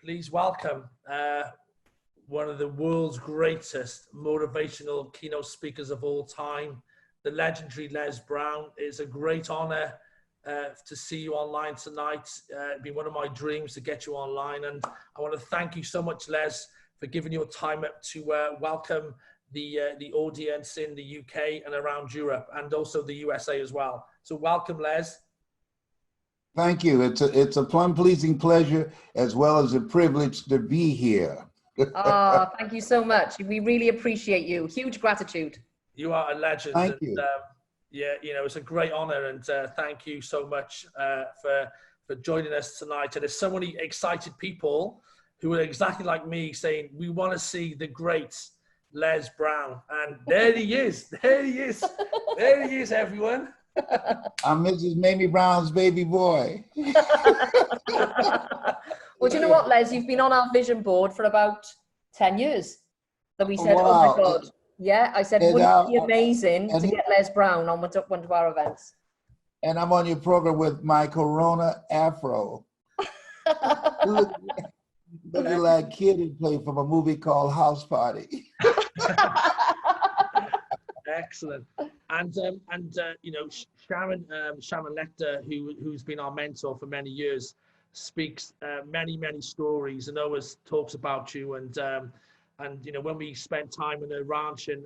please welcome one of the world's greatest motivational keynote speakers of all time, the legendary Les Brown. It's a great honor to see you online tonight. It's been one of my dreams to get you online, and I want to thank you so much, Les, for giving your time up to welcome the audience in the UK and around Europe, and also the USA as well. So welcome, Les. Thank you. It's a plum-pleasing pleasure as well as a privilege to be here. Oh, thank you so much. We really appreciate you. Huge gratitude. You are a legend. Thank you. Yeah, you know, it's a great honor, and thank you so much for joining us tonight. And there's so many excited people who are exactly like me saying, we want to see the great Les Brown. And there he is. There he is. There he is, everyone. I'm Mrs. Mamie Brown's baby boy. Well, do you know what, Les? You've been on our vision board for about 10 years. That we said, wow. Oh my God. Yeah, I said, wouldn't it be amazing to get Les Brown on one of our events? And I'm on your program with my Corona afro. Look at that kid who played from a movie called House Party. Excellent. And you know, Sharon Lecter, who's been our mentor for many years, speaks many stories and always talks about you. And you know, when we spent time in a ranch in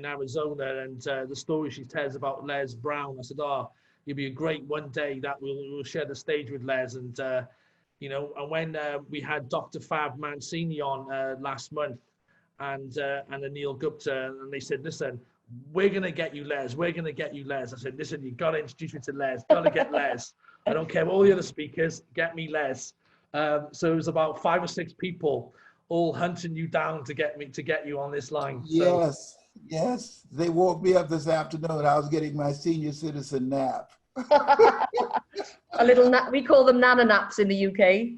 Arizona, and the story she tells about Les Brown, I said, oh, you'll be a great one day that we'll share the stage with Les. And you know, and when we had Dr. Fab Mancini on last month, and Anil Gupta, and they said, listen, we're going to get you Les. We're going to get you Les. I said, listen, you got to introduce me to Les. Got to get Les. I don't care what all the other speakers, get me Les. So it was about 5 or 6 people all hunting you down to get you on this line. So, Yes. They woke me up this afternoon. I was getting my senior citizen nap. A little nap. We call them nana naps in the UK.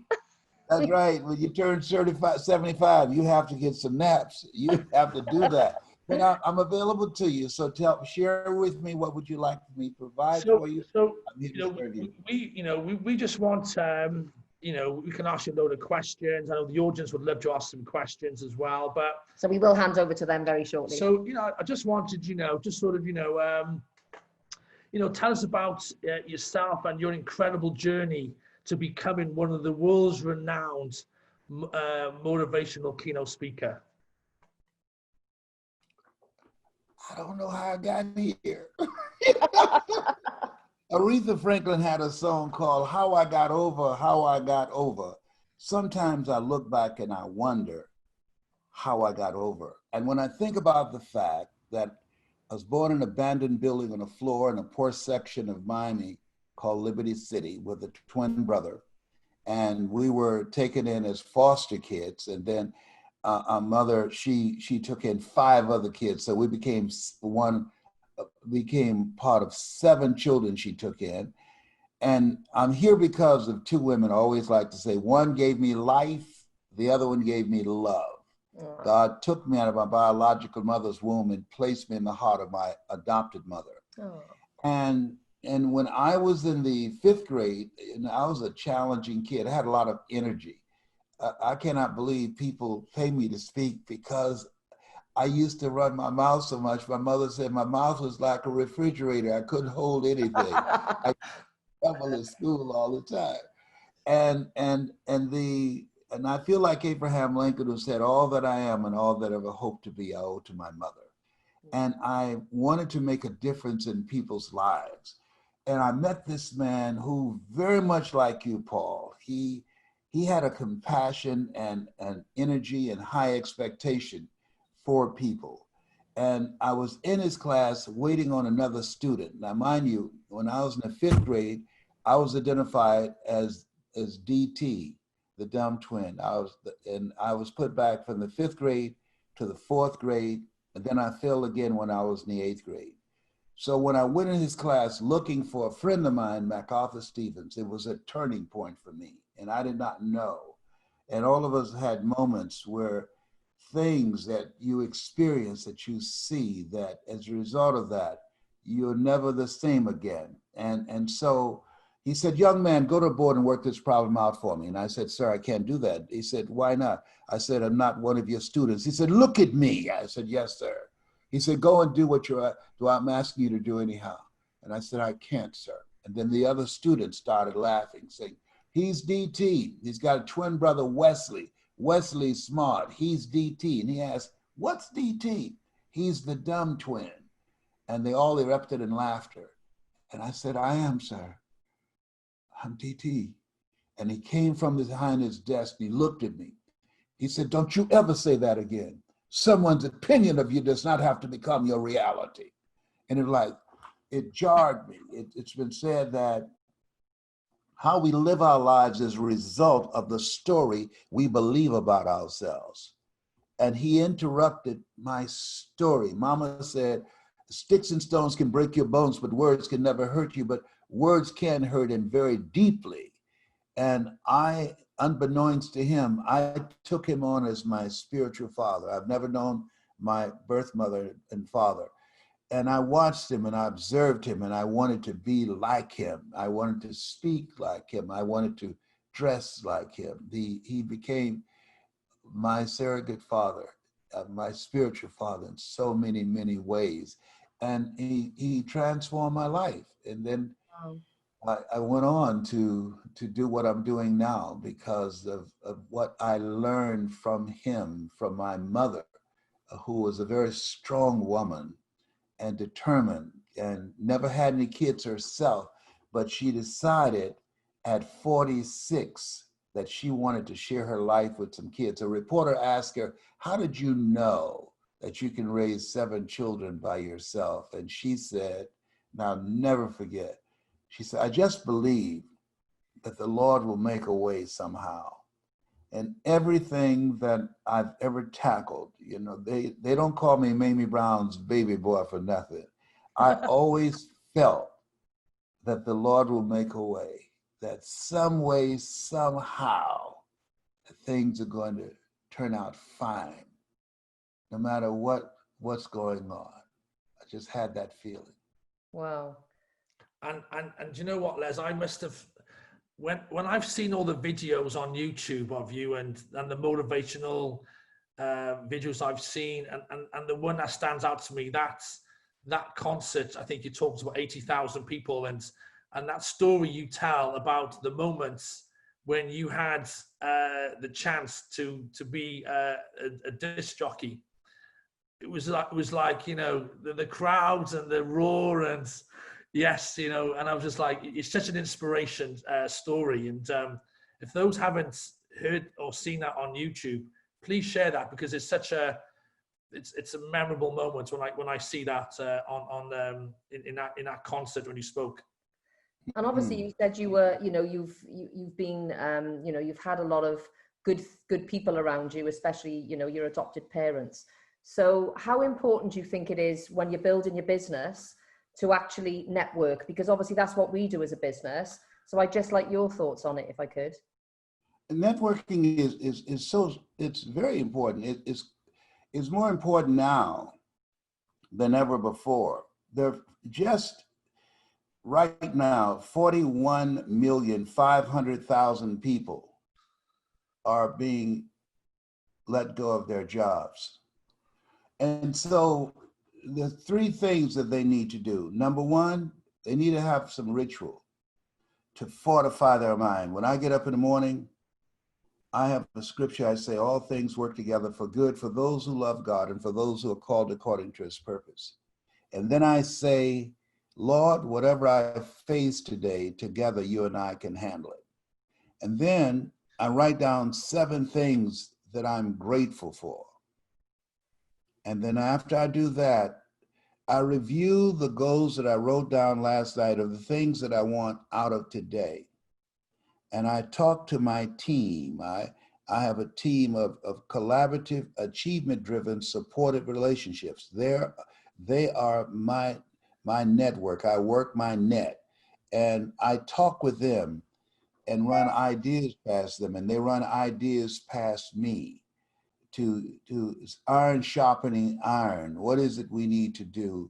That's right. When you turn 75, you have to get some naps. You have to do that. But I'm available to you. So share with me, what would you like me to provide for you? So we just want, you know, we can ask you a load of questions. I know the audience would love to ask some questions as well, but. So we will hand over to them very shortly. So, you know, I just wanted, you know, just sort of, you know, tell us about yourself and your incredible journey to becoming one of the world's renowned motivational keynote speaker. I don't know how I got here. Aretha Franklin had a song called How I Got Over. Sometimes I look back and I wonder how I got over. And when I think about the fact that I was born in an abandoned building on a floor in a poor section of Miami called Liberty City with a twin brother. And we were taken in as foster kids. And then our mother, she took in 5 other kids. So we became part of 7 children she took in. And I'm here because of 2 women. I always like to say, one gave me life, the other one gave me love. Yeah. God took me out of my biological mother's womb and placed me in the heart of my adopted mother. Oh. And when I was in the 5th grade, and I was a challenging kid, I had a lot of energy. I cannot believe people pay me to speak because I used to run my mouth so much. My mother said my mouth was like a refrigerator. I couldn't hold anything. I traveled to school all the time. And I feel like Abraham Lincoln, who said, all that I am and all that I ever hope to be, I owe to my mother. And I wanted to make a difference in people's lives. And I met this man who, very much like you, Paul, he had a compassion and energy and high expectation for people. And I was in his class waiting on another student. Now, mind you, when I was in the 5th grade, I was identified as DT, the dumb twin. I was put back from the 5th grade to the 4th grade, and then I failed again when I was in the 8th grade. So when I went in his class looking for a friend of mine, MacArthur Stevens, it was a turning point for me, and I did not know. And all of us had moments where things that you experience, that you see, that as a result of that, you're never the same again. And so He said, young man, go to the board and work this problem out for me. And I said, sir, I can't do that. He said, why not? I said, I'm not one of your students. He said, look at me. I said, yes, sir. He said, go and do what I'm asking you to do anyhow. And I said, I can't, sir. And then the other students started laughing, saying, he's DT. He's got a twin brother, Wesley. Wesley's smart. He's DT. And he asked, what's DT? He's the dumb twin. And they all erupted in laughter. And I said, I am, sir. I'm DT. And he came from behind his desk and he looked at me. He said, don't you ever say that again. Someone's opinion of you does not have to become your reality. And it jarred me. It's been said that how we live our lives is a result of the story we believe about ourselves. And he interrupted my story. Mama said, sticks and stones can break your bones, but words can never hurt you. But words can hurt and very deeply. And I, unbeknownst to him, I took him on as my spiritual father. I've never known my birth mother and father. And I watched him and I observed him and I wanted to be like him. I wanted to speak like him. I wanted to dress like him. He became my surrogate father, my spiritual father in so many, many ways. And he transformed my life. And then I went on to do what I'm doing now because of what I learned from him, from my mother, who was a very strong woman and determined and never had any kids herself, but she decided at 46 that she wanted to share her life with some kids. A reporter asked her, how did you know that you can raise 7 children by yourself? And she said, and I'll never forget, she said, I just believe that the Lord will make a way somehow. And everything that I've ever tackled, you know, they don't call me Mamie Brown's baby boy for nothing. I always felt that the Lord will make a way, that some way, somehow, things are going to turn out fine, no matter what's going on. I just had that feeling. Wow. And you know what, Les, I must have, when I've seen all the videos on YouTube of you and the motivational videos I've seen, and the one that stands out to me, that's that concert. I think you talked about 80,000 people, and that story you tell about the moments when you had the chance to be a disc jockey. It was like you know, the crowds and the roar and. Yes, you know, and I was just like, it's such an inspiration story. And if those haven't heard or seen that on YouTube, please share that because it's such it's a memorable moment when I see that in that concert when you spoke. And obviously, you said you were, you know, you've been, you know, you've had a lot of good people around you, especially, you know, your adopted parents. So, how important do you think it is when you're building your business to actually network? Because obviously that's what we do as a business. So I'd just like your thoughts on it, if I could. Networking is so, it's very important. It's more important now than ever before. There just right now, 41,500,000 people are being let go of their jobs. And so the 3 things that they need to do. Number 1, they need to have some ritual to fortify their mind. When I get up in the morning, I have a scripture. I say, all things work together for good for those who love God and for those who are called according to his purpose. And then I say, Lord, whatever I face today, together you and I can handle it. And then I write down 7 things that I'm grateful for. And then after I do that, I review the goals that I wrote down last night of the things that I want out of today. And I talk to my team. I have a team of collaborative, achievement-driven, supportive relationships. They are my network. I work my net. And I talk with them and run ideas past them, and they run ideas past me. To iron sharpening iron. What is it we need to do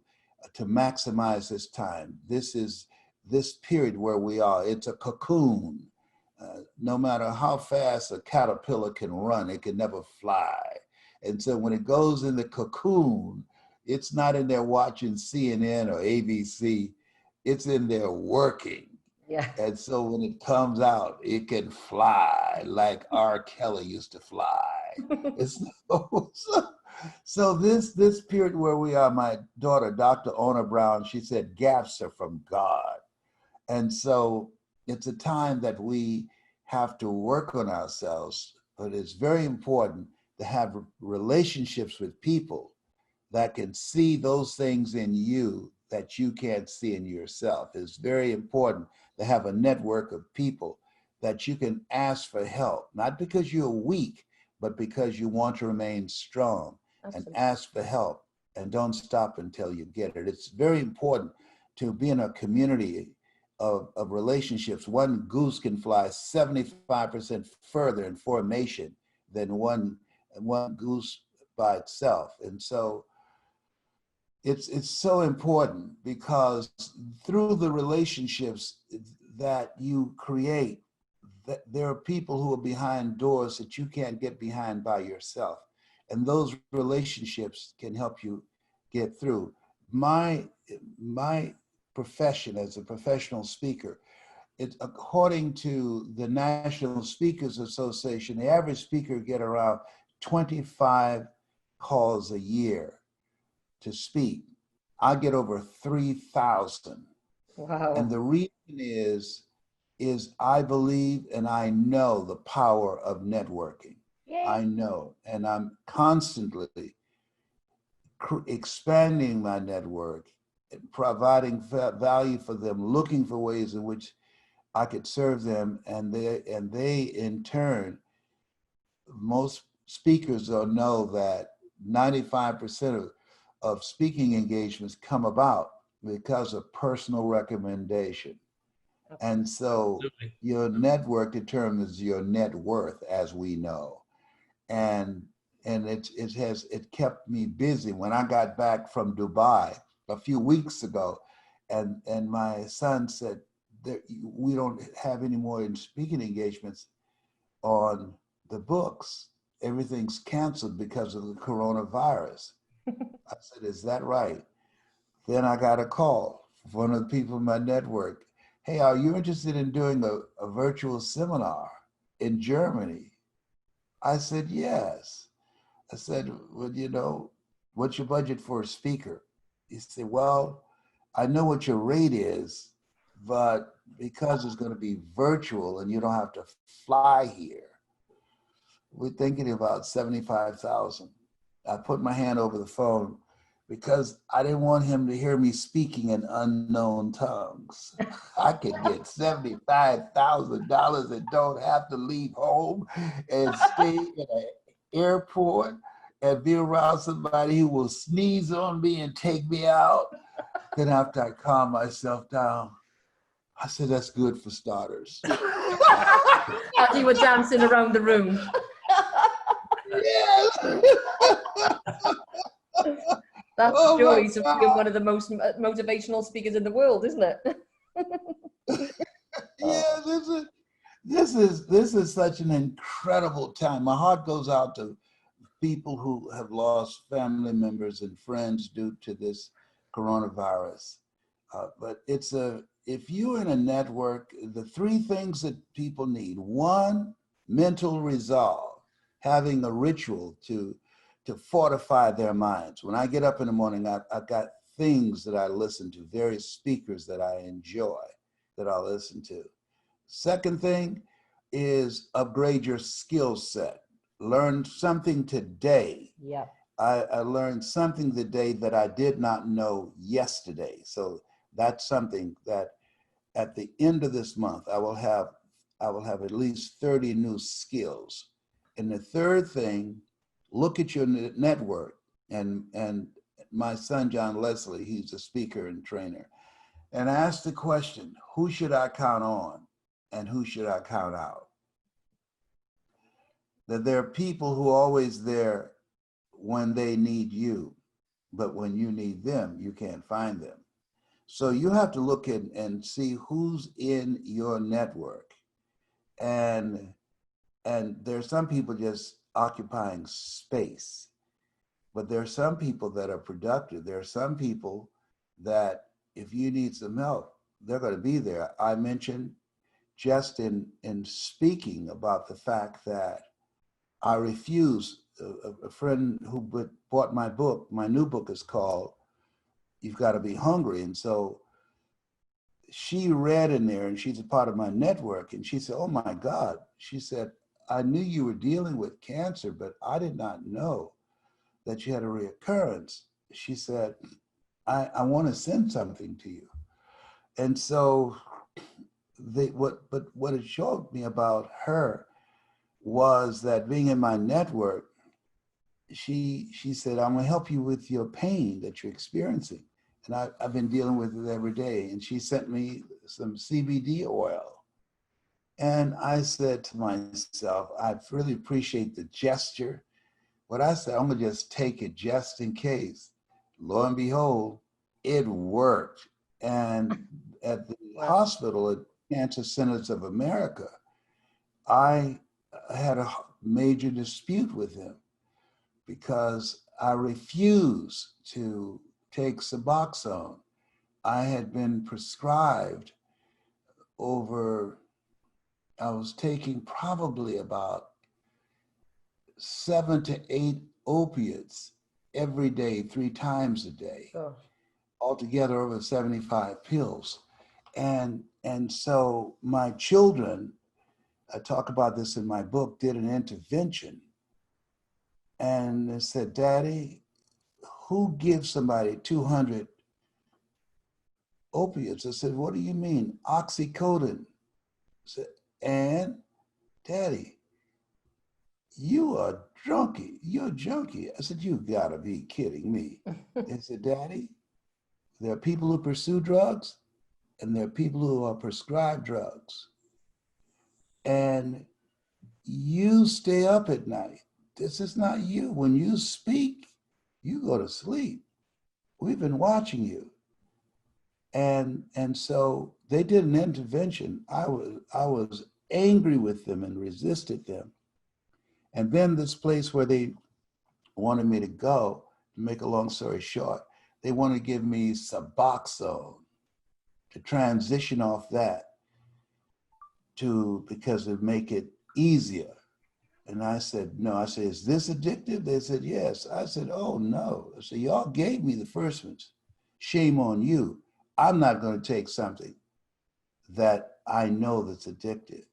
to maximize this time? This is this period where we are, it's a cocoon. No matter how fast a caterpillar can run, it can never fly. And so when it goes in the cocoon, it's not in there watching CNN or ABC, it's in there working. Yeah. And so when it comes out, it can fly like R. Kelly used to fly. It's so this period where we are, my daughter, Dr. Ona Brown, she said, gaps are from God. And so it's a time that we have to work on ourselves, but it's very important to have relationships with people that can see those things in you that you can't see in yourself. It's very important to have a network of people that you can ask for help, not because you're weak, but because you want to remain strong. Absolutely. And ask for help and don't stop until you get it. It's very important to be in a community of relationships. One goose can fly 75% further in formation than one goose by itself. And so it's so important because through the relationships that you create, that there are people who are behind doors that you can't get behind by yourself. And those relationships can help you get through. My profession as a professional speaker, it's according to the National Speakers Association, the average speaker get around 25 calls a year to speak. I get over 3,000. Wow. And the reason is I believe and I know the power of networking. Yay. I know, and I'm constantly expanding my network, providing value for them, looking for ways in which I could serve them, and they in turn, most speakers don't know that 95% of speaking engagements come about because of personal recommendation. And so Absolutely. Your network determines your net worth, as we know. And it kept me busy. When I got back from Dubai a few weeks ago, and my son said, we don't have any more speaking engagements on the books. Everything's canceled because of the coronavirus. I said, is that right? Then I got a call from one of the people in my network. Hey, are you interested in doing a virtual seminar in Germany? I said, yes. I said, well, what's your budget for a speaker? He said, well, I know what your rate is, but because it's going to be virtual and you don't have to fly here, we're thinking about 75,000. I put my hand over the phone because I didn't want him to hear me speaking in unknown tongues. I could get $75,000 and don't have to leave home and stay in an airport and be around somebody who will sneeze on me and take me out. Then after I calm myself down, I said, that's good for starters. As you were dancing around the room. Yes. That's the joys of being one of the most motivational speakers in the world, isn't it? Yeah, this is such an incredible time. My heart goes out to people who have lost family members and friends due to this coronavirus. But if you're in a network, the three things that people need: one, mental resolve, having a ritual to fortify their minds. When I get up in the morning, I've got things that I listen to, various speakers that I enjoy that I listen to. Second thing is upgrade your skill set. Learn something today. Yeah. I learned something today that I did not know yesterday. So that's something that at the end of this month, I will have at least 30 new skills. And the third thing, look at your network. And my son, John Leslie, he's a speaker and trainer, and ask the question, who should I count on and who should I count out? That there are people who are always there when they need you, but when you need them, you can't find them. So you have to look in and see who's in your network. And there's some people just occupying space, but there are some people that are productive. There are some people that if you need some help, they're going to be there. I mentioned just in speaking about the fact that I refuse, a friend who bought my book, my new book is called You've Got to Be Hungry. And so she read in there, and she's a part of my network, and she said, oh my God, she said, I knew you were dealing with cancer, but I did not know that you had a reoccurrence. She said, I want to send something to you. And so what it showed me about her was that being in my network, she said, I'm gonna help you with your pain that you're experiencing. And I've been dealing with it every day. And she sent me some CBD oil. And I said to myself, I really appreciate the gesture. But I said, I'm gonna just take it just in case. Lo and behold, it worked. And at the hospital at Cancer Centers of America, I had a major dispute with him because I refused to take Suboxone. I had been prescribed I was taking probably about 7 to 8 opiates every day, 3 times a day, altogether over 75 pills. And so my children, I talk about this in my book, did an intervention. And they said, Daddy, who gives somebody 200 opiates? I said, what do you mean? Oxycodone. I said, and Daddy, you are drunkie. You're a junkie. I said, you gotta be kidding me. They said, Daddy, there are people who pursue drugs and there are people who are prescribed drugs. And you stay up at night. This is not you. When you speak, you go to sleep. We've been watching you. And so they did an intervention. I was angry with them and resisted them. And then this place where they wanted me to go, to make a long story short, they wanted to give me Suboxone to transition off that because it'd make it easier. And I said, no. I said, is this addictive? They said, yes. I said, oh no. I said, y'all gave me the first ones. Shame on you. I'm not going to take something that I know that's addictive.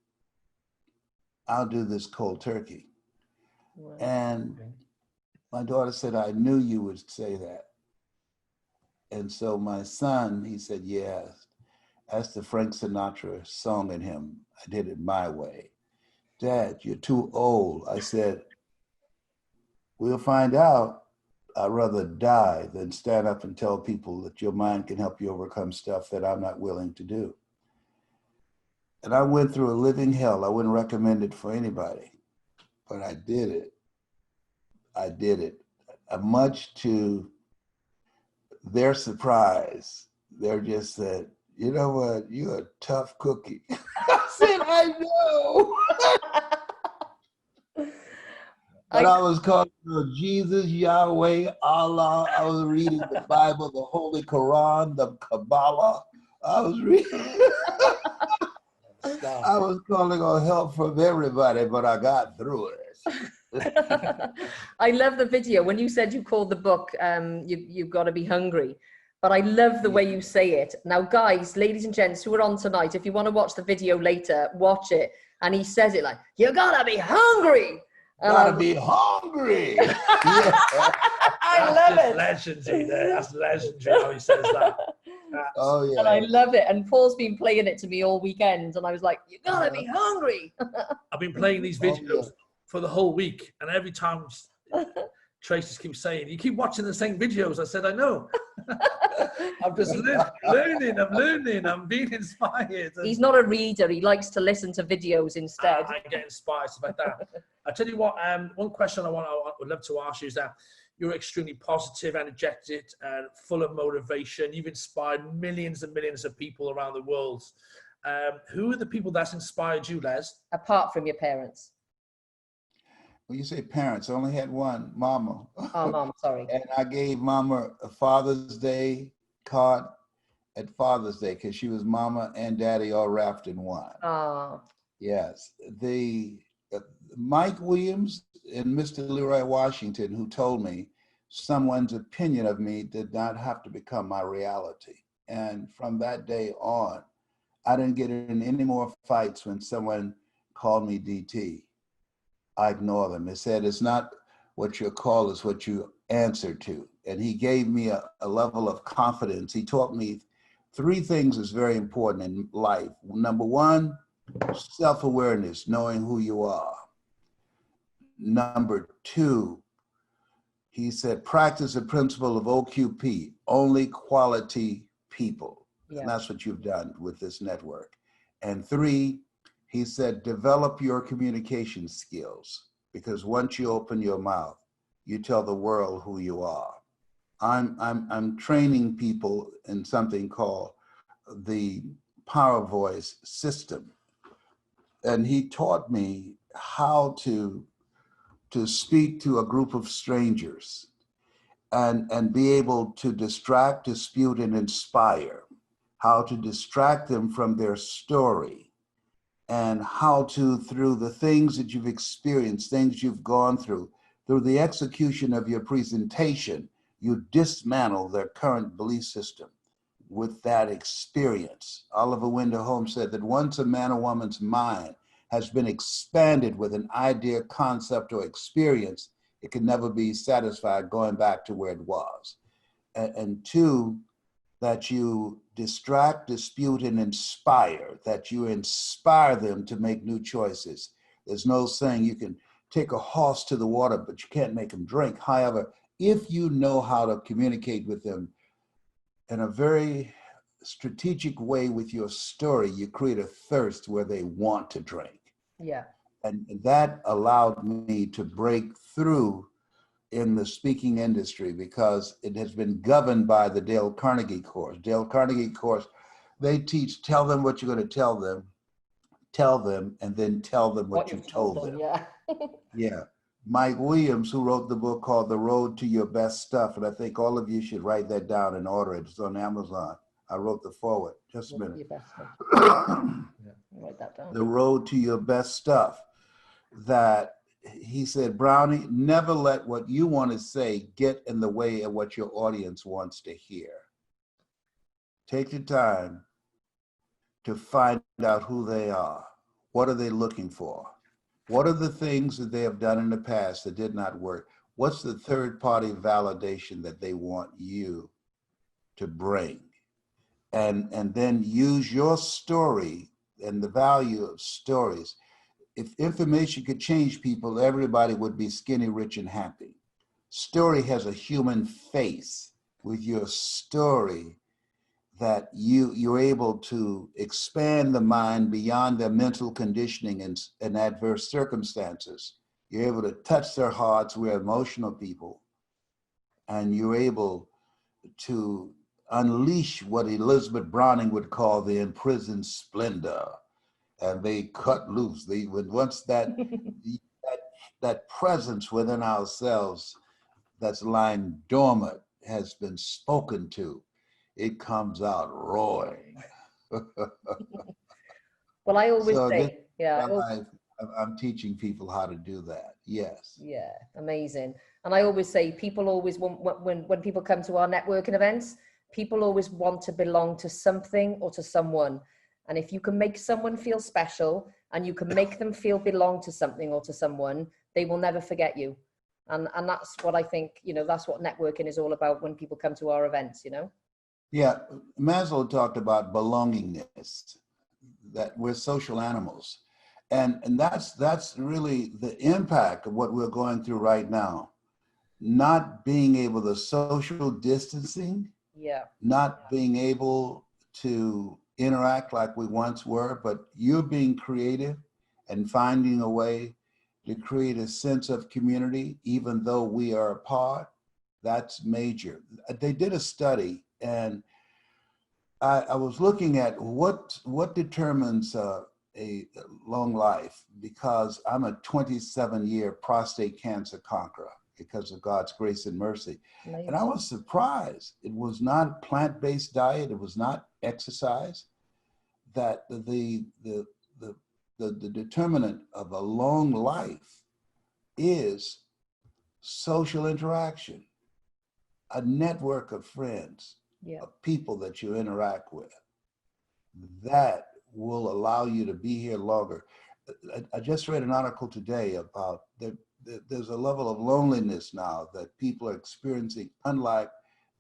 I'll do this cold turkey. Wow. And my daughter said, I knew you would say that. And so my son, he said, yeah, that's the Frank Sinatra song in him. I did it my way. Dad, you're too old. I said, we'll find out. I'd rather die than stand up and tell people that your mind can help you overcome stuff that I'm not willing to do. And I went through a living hell. I wouldn't recommend it for anybody, but I did it. I did it. Much to their surprise, they're just said, you know what, you're a tough cookie. I said, I know. But I was calling Jesus, Yahweh, Allah. I was reading the Bible, the Holy Quran, the Kabbalah. I was reading. I was calling on help from everybody, but I got through it. I love the video. When you said you called the book, You've Got to Be Hungry. But I love the way you say it. Now, guys, ladies and gents who are on tonight, if you want to watch the video later, watch it. And he says it like, you gotta be hungry. Gotta be hungry. I love it. Legendary there. That's legendary how he says that. Oh yeah. And I love it. And Paul's been playing it to me all weekend, and I was like, you gotta be hungry. I've been playing these videos for the whole week, and every time Tracy keeps saying, you keep watching the same videos. I said, I know. I'm just learning, I'm being inspired. He's not a reader. He likes to listen to videos instead. I get inspired like that. I tell you what, one question I would love to ask you is that you're extremely positive, energetic, and full of motivation. You've inspired millions and millions of people around the world. Who are the people that's inspired you, Les? Apart from your parents. When you say parents, I only had one, Mama. Oh, Mom, sorry. And I gave Mama a Father's Day card at Father's Day because she was Mama and Daddy all wrapped in one. Oh. Yes. Mike Williams and Mr. Leroy Washington, who told me someone's opinion of me did not have to become my reality. And from that day on, I didn't get in any more fights when someone called me DT. I ignore them. They said, it's not what you're called, it's what you answer to. And he gave me a level of confidence. He taught me 3 things is very important in life. Number 1, self-awareness, knowing who you are. Number 2, he said, practice the principle of OQP, only quality people. Yeah. And that's what you've done with this network. And 3, he said, develop your communication skills, because once you open your mouth, you tell the world who you are. I'm training people in something called the Power Voice system. And he taught me how to speak to a group of strangers and be able to distract, dispute, and inspire, how to distract them from their story, and how to, through the things that you've experienced, things you've gone through the execution of your presentation, you dismantle their current belief system with that experience. Oliver Wendell Holmes said that once a man or woman's mind has been expanded with an idea, concept, or experience, it can never be satisfied going back to where it was. And 2, that you distract, dispute, and inspire, that you inspire them to make new choices. There's no saying you can take a horse to the water, but you can't make them drink. However, if you know how to communicate with them in a very strategic way with your story, you create a thirst where they want to drink. Yeah. And that allowed me to break through in the speaking industry, because it has been governed by the Dale Carnegie course. Dale Carnegie course, they teach, tell them what you're going to tell them, and then tell them what you told them. Yeah. Yeah. Mike Williams, who wrote the book called The Road to Your Best Stuff, and I think all of you should write that down and order it. It's on Amazon. I wrote the foreword. Just a minute. Write that down. The Road to Your Best Stuff. That he said, Brownie, never let what you want to say get in the way of what your audience wants to hear. Take the time to find out who they are. What are they looking for? What are the things that they have done in the past that did not work? What's the third-party validation that they want you to bring? And then use your story and the value of stories. If information could change people, everybody would be skinny, rich, and happy. Story has a human face. With your story, that you're able to expand the mind beyond their mental conditioning and adverse circumstances. You're able to touch their hearts. We're emotional people. And you're able to unleash what Elizabeth Browning would call the imprisoned splendor. And they cut loose. Once that presence within ourselves that's lying dormant has been spoken to, it comes out roaring. Well, I always say, yeah. I'm teaching people how to do that. Yes. Yeah, amazing. And I always say, people always want, when people come to our networking events, people always want to belong to something or to someone. And if you can make someone feel special and you can make them feel belong to something or to someone, they will never forget you. And that's what I think, that's what networking is all about when people come to our events, Yeah, Maslow talked about belongingness, that we're social animals. And that's really the impact of what we're going through right now. Not being able to social distancing, not being able to interact like we once were, but you're being creative and finding a way to create a sense of community, even though we are apart. That's major. They did a study, and I was looking at what determines a long life, because I'm a 27-year prostate cancer conqueror because of God's grace and mercy. Amazing. And I was surprised. It was not plant-based diet. It was not exercise. That the determinant of a long life is social interaction, a network of friends, of people that you interact with. That will allow you to be here longer. I just read an article today about there's a level of loneliness now that people are experiencing unlike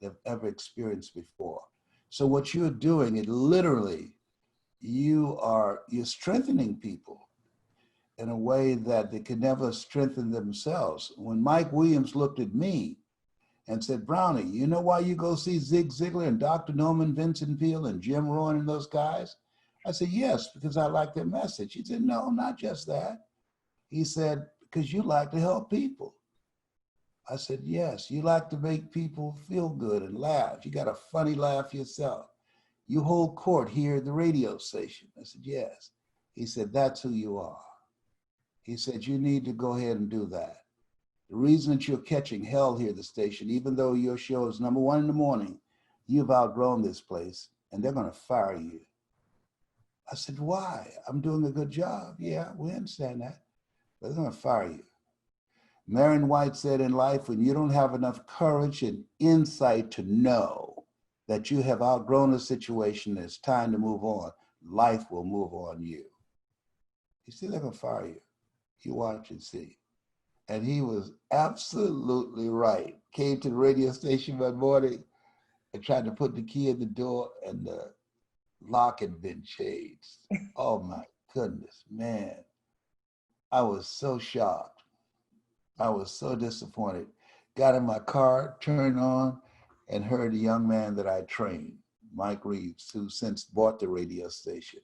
they've ever experienced before. So what you're doing, it literally, you're strengthening people in a way that they could never strengthen themselves. When Mike Williams looked at me and said, Brownie, you know why you go see Zig Ziglar and Dr. Norman Vincent Peale and Jim Rohn and those guys? I said, yes, because I like their message. He said, no, not just that. He said, because you like to help people. I said, yes, you like to make people feel good and laugh. You got a funny laugh yourself. You hold court here at the radio station. I said, yes. He said, that's who you are. He said, you need to go ahead and do that. The reason that you're catching hell here at the station, even though your show is #1 in the morning, you've outgrown this place and they're going to fire you. I said, why? I'm doing a good job. Yeah, we understand that, but they're going to fire you. Marion White said in life, when you don't have enough courage and insight to know that you have outgrown a situation, it's time to move on, life will move on you. You see, they're going to fire you. You watch and see. And he was absolutely right. Came to the radio station one morning and tried to put the key in the door, and the lock had been changed. Oh my goodness, man. I was so shocked. I was so disappointed. Got in my car, turned on, and heard a young man that I trained, Mike Reeves, who since bought the radio station.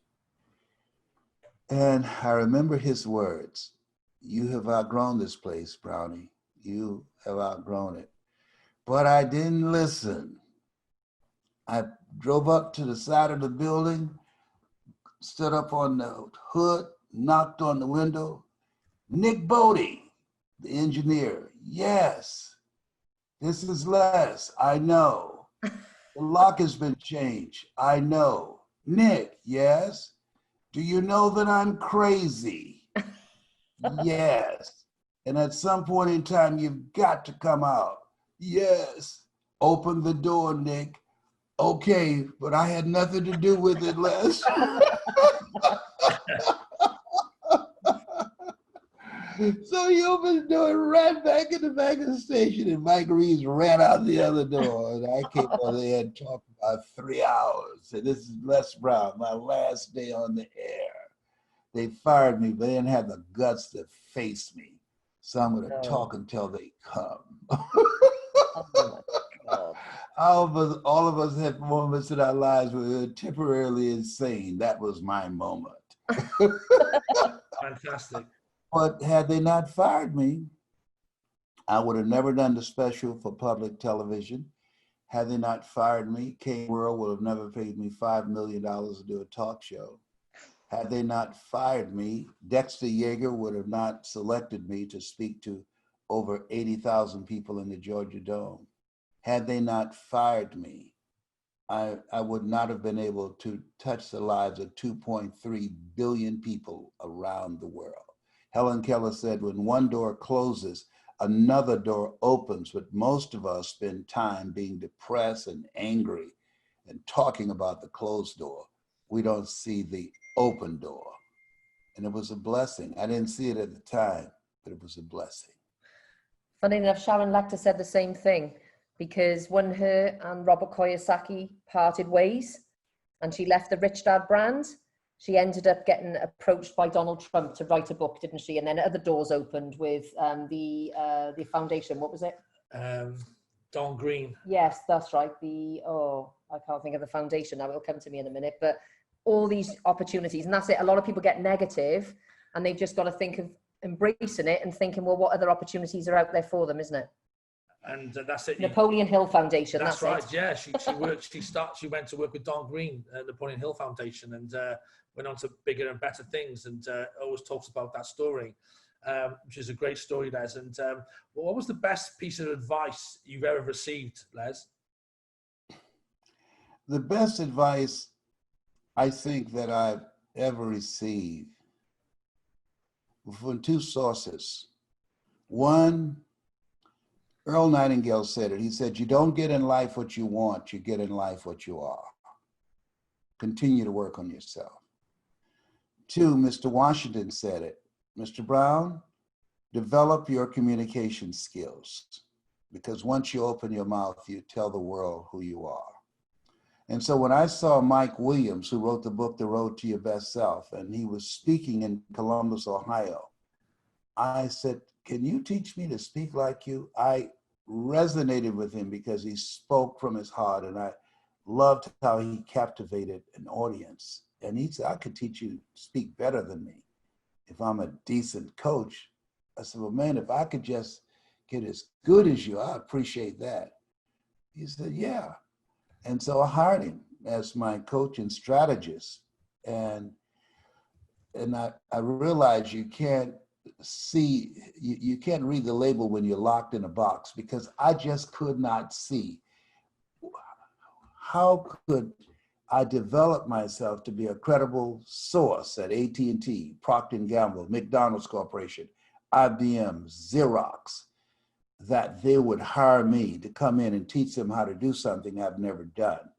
And I remember his words, you have outgrown this place, Brownie. You have outgrown it. But I didn't listen. I drove up to the side of the building, stood up on the hood, knocked on the window. Nick Bodie, the engineer. Yes, this is Les. I know. The lock has been changed. I know. Nick, yes. Do you know that I'm crazy? Yes. And at some point in time, you've got to come out. Yes. Open the door, Nick. Okay, but I had nothing to do with it, Les. So he opened the door and ran back in the back of the station, and Mike Reeves ran out the other door. And I came on there and talked about 3 hours. And this is Les Brown, my last day on the air. They fired me, but they didn't have the guts to face me. So I'm going to talk until they come. Oh my God. All of us have moments in our lives where we're temporarily insane. That was my moment. Fantastic. But had they not fired me, I would have never done the special for public television. Had they not fired me, King World would have never paid me $5 million to do a talk show. Had they not fired me, Dexter Yeager would have not selected me to speak to over 80,000 people in the Georgia Dome. Had they not fired me, I would not have been able to touch the lives of 2.3 billion people around the world. Helen Keller said, when one door closes, another door opens, but most of us spend time being depressed and angry and talking about the closed door. We don't see the open door. And it was a blessing. I didn't see it at the time, but it was a blessing. Funny enough, Sharon Lecter said the same thing, because when her and Robert Kiyosaki parted ways and she left the Rich Dad brand, she ended up getting approached by Donald Trump to write a book, didn't she? And then other doors opened with the foundation. What was it? Don Green. Yes, that's right. I can't think of the foundation now. It'll come to me in a minute. But all these opportunities, and that's it. A lot of people get negative, and they've just got to think of embracing it and thinking, well, what other opportunities are out there for them, isn't it? And that's it. Napoleon Hill Foundation. That's right. It. Yeah, she went to work with Don Green at Napoleon Hill Foundation, and went on to bigger and better things. And always talks about that story, which is a great story, Les. And what was the best piece of advice you've ever received, Les? The best advice I think that I've ever received from two sources. One, Earl Nightingale said it. He said, "You don't get in life what you want, you get in life what you are. Continue to work on yourself." Two, Mr. Washington said it. "Mr. Brown, develop your communication skills, because once you open your mouth, you tell the world who you are." And so when I saw Mike Williams, who wrote the book, The Road to Your Best Self, and he was speaking in Columbus, Ohio, I said, "Can you teach me to speak like you?" I resonated with him because he spoke from his heart, and I loved how he captivated an audience. And he said, "I could teach you to speak better than me if I'm a decent coach." I said, "Well, man, if I could just get as good as you, I appreciate that." He said, "Yeah." And so I hired him as my coach and strategist. And I realized you can't you can't read the label when you're locked in a box, because I just could not see how could I develop myself to be a credible source at AT&T, Procter & Gamble, McDonald's Corporation, IBM, Xerox, that they would hire me to come in and teach them how to do something I've never done.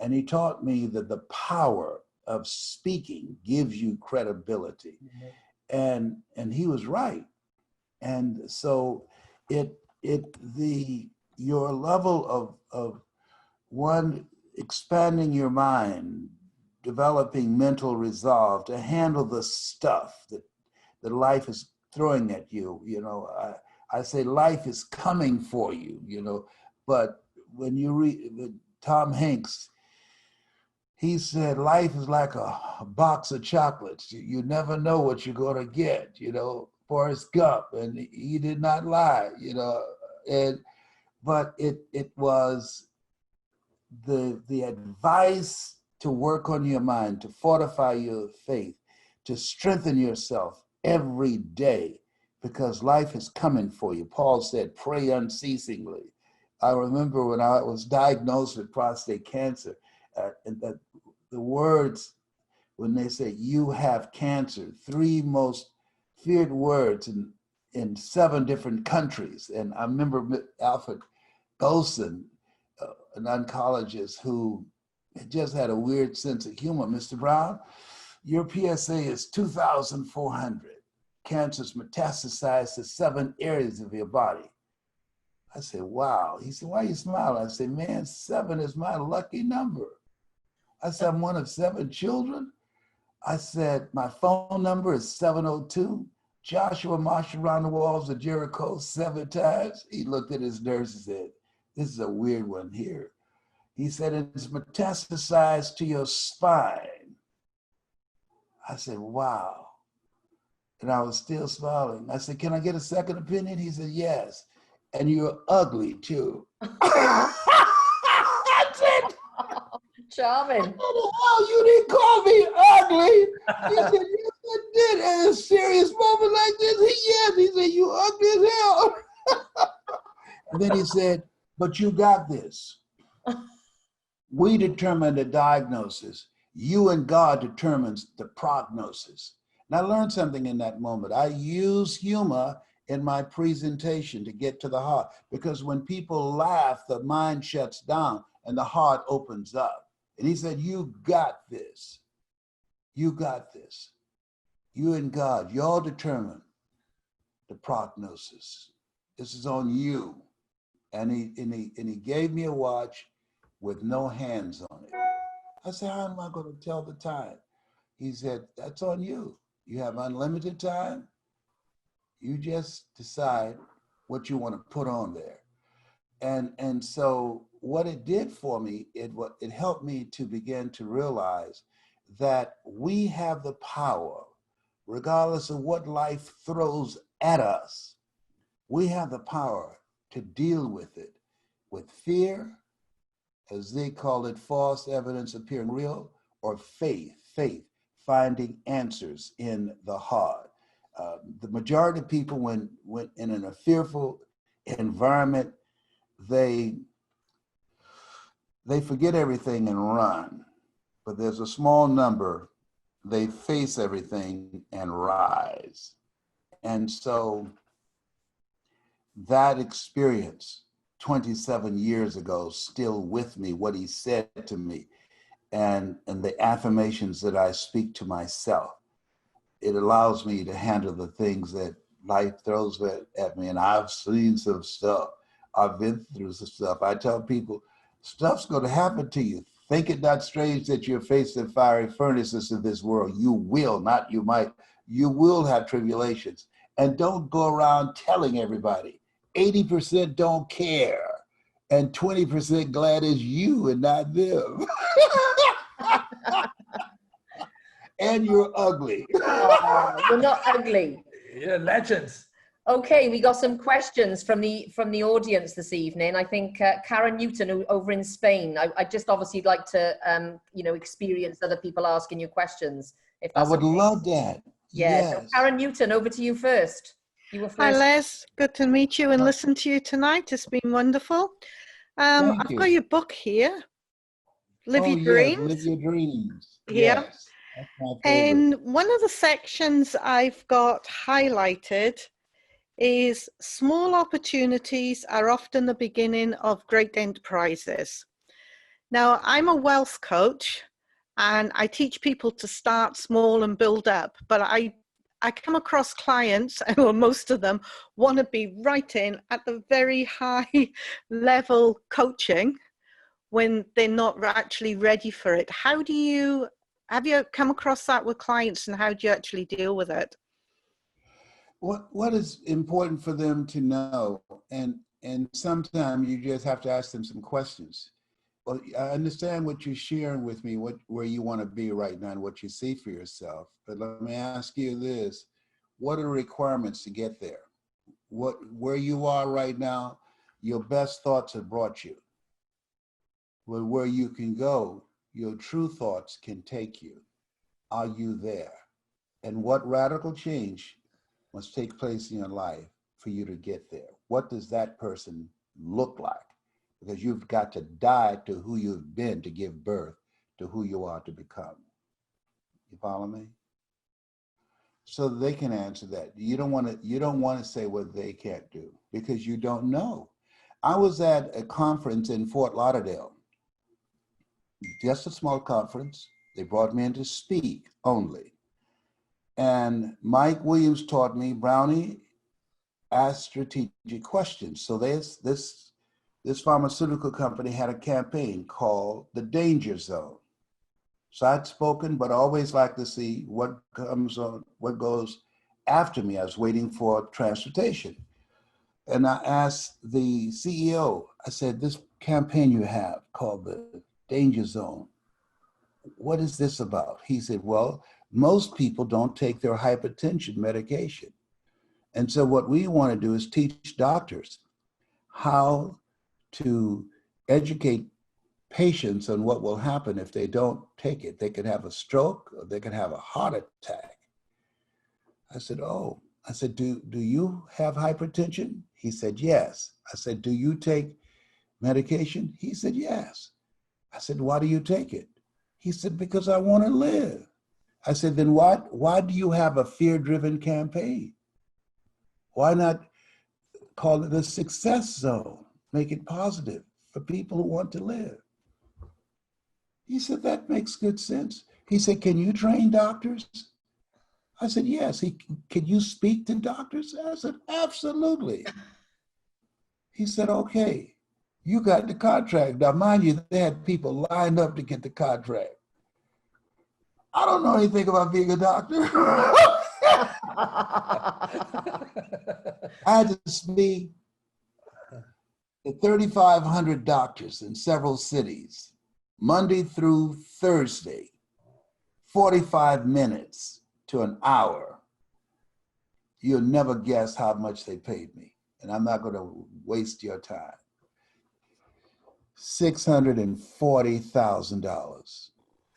And he taught me that the power of speaking gives you credibility. Mm-hmm. And he was right. And so your level of one, expanding your mind, developing mental resolve to handle the stuff that life is throwing at you. You know, I say life is coming for you, you know, but when you read Tom Hanks, he said, life is like a box of chocolates. You never know what you're going to get, you know, Forrest Gump, and he did not lie, you know, but it was the advice to work on your mind, to fortify your faith, to strengthen yourself every day, because life is coming for you. Paul said, pray unceasingly. I remember when I was diagnosed with prostate cancer, and the words, when they say you have cancer, 3 most feared words in 7 different countries. And I remember Alfred Golson, an oncologist who just had a weird sense of humor. "Mr. Brown, your PSA is 2,400. Cancer's metastasized to 7 areas of your body." I said, "Wow." He said, "Why are you smiling?" I said, "Man, 7 is my lucky number." I said, "I'm one of 7 children." I said, "My phone number is 702. Joshua marched around the walls of Jericho 7 times. He looked at his nurse and said, "This is a weird one here." He said, "It's metastasized to your spine." I said, "Wow." And I was still smiling. I said, "Can I get a second opinion?" He said, "Yes. And you're ugly too." I said, charming. "How the hell you didn't call me ugly?" He said, "Yes, I did. At a serious moment like this." He said, "You ugly as hell." And then he said, "But you got this. We determine the diagnosis. You and God determines the prognosis." And I learned something in that moment. I use humor in my presentation to get to the heart, because when people laugh, the mind shuts down and the heart opens up. And he said, "You got this. You got this. You and God, y'all determine the prognosis. This is on you." And he gave me a watch with no hands on it. I said, "How am I going to tell the time?" He said, "That's on you. You have unlimited time. You just decide what you want to put on there." And so what it did for me, it helped me to begin to realize that we have the power, regardless of what life throws at us, we have the power to deal with it with fear, as they call it, false evidence appearing real, or faith, finding answers in the hard. The majority of people, when in a fearful environment, they forget everything and run. But there's a small number, they face everything and rise. And so that experience 27 years ago, still with me, what he said to me, and the affirmations that I speak to myself, it allows me to handle the things that life throws at me. And I've seen some stuff. I've been through some stuff. I tell people, stuff's going to happen to you. Think it not strange that you're faced in fiery furnaces of this world. You will, not you might. You will have tribulations. And don't go around telling everybody. 80% don't care. And 20% glad it's you and not them. And you're ugly. Oh, you're not ugly. Yeah, legends. Okay, we got some questions from the audience this evening. I think Karen Newton over in Spain. I just obviously like to experience other people asking you questions. If that's I would love that. Yeah. Yes. So Karen Newton, over to you first. You were first. Hi Les, good to meet you and listen to you tonight. It's been wonderful. I've got your book here, Live Your Dreams. Live Your Dreams. Yeah. Yes. That's my favorite. And one of the sections I've got highlighted is small opportunities are often the beginning of great enterprises. Now, I'm a wealth coach and I teach people to start small and build up, but I come across clients, or most of them, want to be right in at the very high level coaching when they're not actually ready for it. Have you come across that with clients, and how do you actually deal with it? What is important for them to know, and sometimes you just have to ask them some questions. Well, I understand what you're sharing with me, where you want to be right now and what you see for yourself. But let me ask you this: what are the requirements to get there? Where you are right now, your best thoughts have brought you. But where you can go, your true thoughts can take you. Are you there? And what radical change must take place in your life for you to get there? What does that person look like? Because you've got to die to who you've been to give birth to who you are to become. You follow me? So they can answer that. You don't want to say what they can't do, because you don't know. I was at a conference in Fort Lauderdale, just a small conference. They brought me in to speak only. And Mike Williams taught me, Brownie, ask strategic questions. So this pharmaceutical company had a campaign called the Danger Zone. So I'd spoken, but I always like to see what goes after me. I was waiting for transportation. And I asked the CEO, I said, this campaign you have called the Danger Zone, what is this about? He said, well, most people don't take their hypertension medication. And so what we want to do is teach doctors how to educate patients on what will happen if they don't take it. They could have a stroke, or they could have a heart attack. I said, oh. I said, do you have hypertension? He said, yes. I said, do you take medication? He said, yes. I said, why do you take it? He said, because I want to live. I said, then why do you have a fear-driven campaign? Why not call it a success zone? Make it positive for people who want to live. He said, that makes good sense. He said, can you train doctors? I said, yes. Can you speak to doctors? I said, absolutely. He said, okay, you got the contract. Now, mind you, they had people lined up to get the contract. I don't know anything about being a doctor. I had to speak to 3,500 doctors in several cities, Monday through Thursday, 45 minutes to an hour. You'll never guess how much they paid me. and I'm not going to waste your time. $640,000.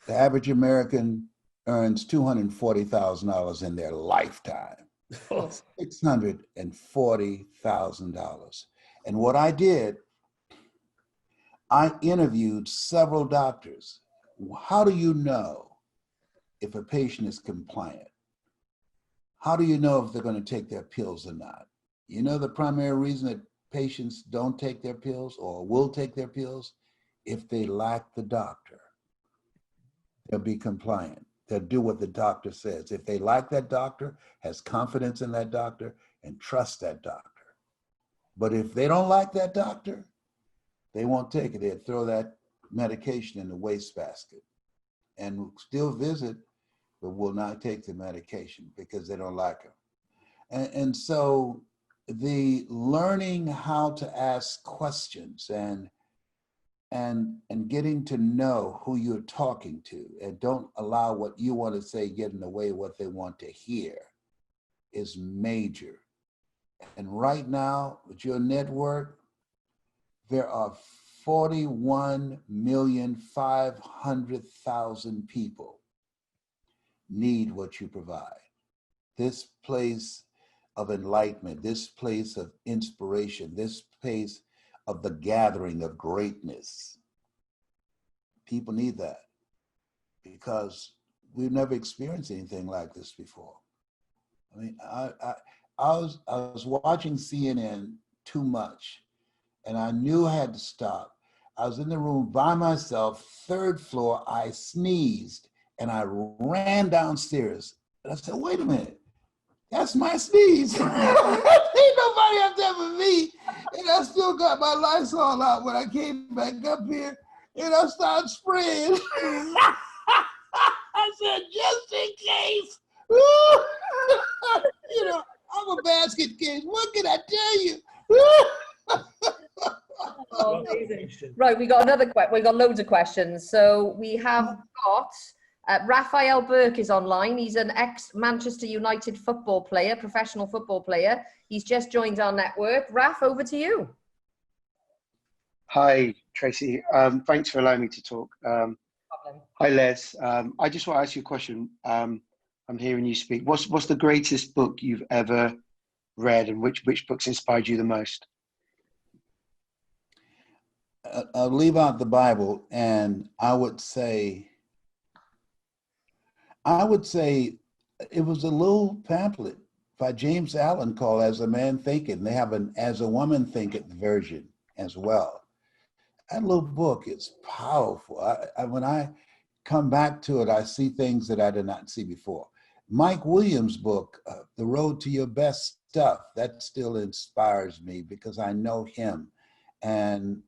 The average American earns $240,000 in their lifetime. $640,000. And what I did, I interviewed several doctors. How do you know if a patient is compliant? How do you know if they're going to take their pills or not? You know the primary reason that patients don't take their pills or will take their pills? If they lack the doctor. They'll be compliant. They'll do what the doctor says. If they like that doctor, has confidence in that doctor, and trust that doctor. But if they don't like that doctor, they won't take it. They'll throw that medication in the wastebasket and still visit, but will not take the medication because they don't like it. And so the learning how to ask questions and getting to know who you're talking to, and don't allow what you want to say get in the way of what they want to hear, is major. And right now, with your network, there are 41,500,000 people need what you provide. This place of enlightenment, this place of inspiration, this place of the gathering of greatness. People need that because we've never experienced anything like this before. I mean, I was watching CNN too much, and I knew I had to stop. I was in the room by myself, third floor. I sneezed, and I ran downstairs. And I said, "Wait a minute, that's my sneeze." Ain't nobody up there but me. And I still got my Lysol out when I came back up here, and I started spraying. I said, just in case. You know, I'm a basket case. What can I tell you? Oh, amazing. Right, we got loads of questions. So we have got Raphael Burke is online. He's an ex-Manchester United football player, professional football player. He's just joined our network. Raph, over to you. Hi, Tracy. Thanks for allowing me to talk. Hi, Les. I just want to ask you a question. I'm hearing you speak. What's the greatest book you've ever read, and which books inspired you the most? I'll leave out the Bible, and I would say it was a little pamphlet by James Allen called As a Man Thinketh. They have an As a Woman Thinketh version as well. That little book is powerful. When I come back to it, I see things that I did not see before. Mike Williams' book, The Road to Your Best Stuff, that still inspires me because I know him, and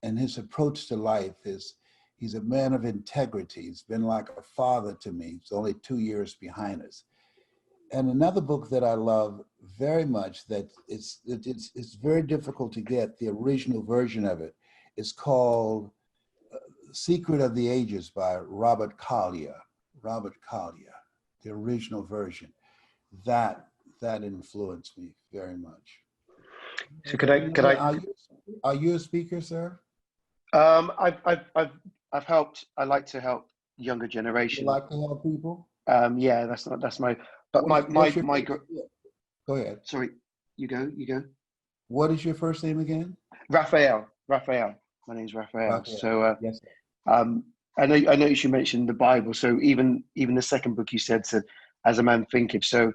his approach to life is, he's a man of integrity. He's been like a father to me. He's only 2 years behind us. And another book that I love very much, that it's very difficult to get, the original version of it, is called Secret of the Ages by Robert Collier. Robert Collier, the original version. That influenced me very much. So could I? Are you a speaker, sir? I've helped. I like to help younger generation. You like to help people? Yeah, that's my. But my. Go ahead. Sorry, you go. What is your first name again? Raphael. My name's Raphael. So yes. I noticed you mentioned the Bible. So even the second book you said As a Man Thinketh. So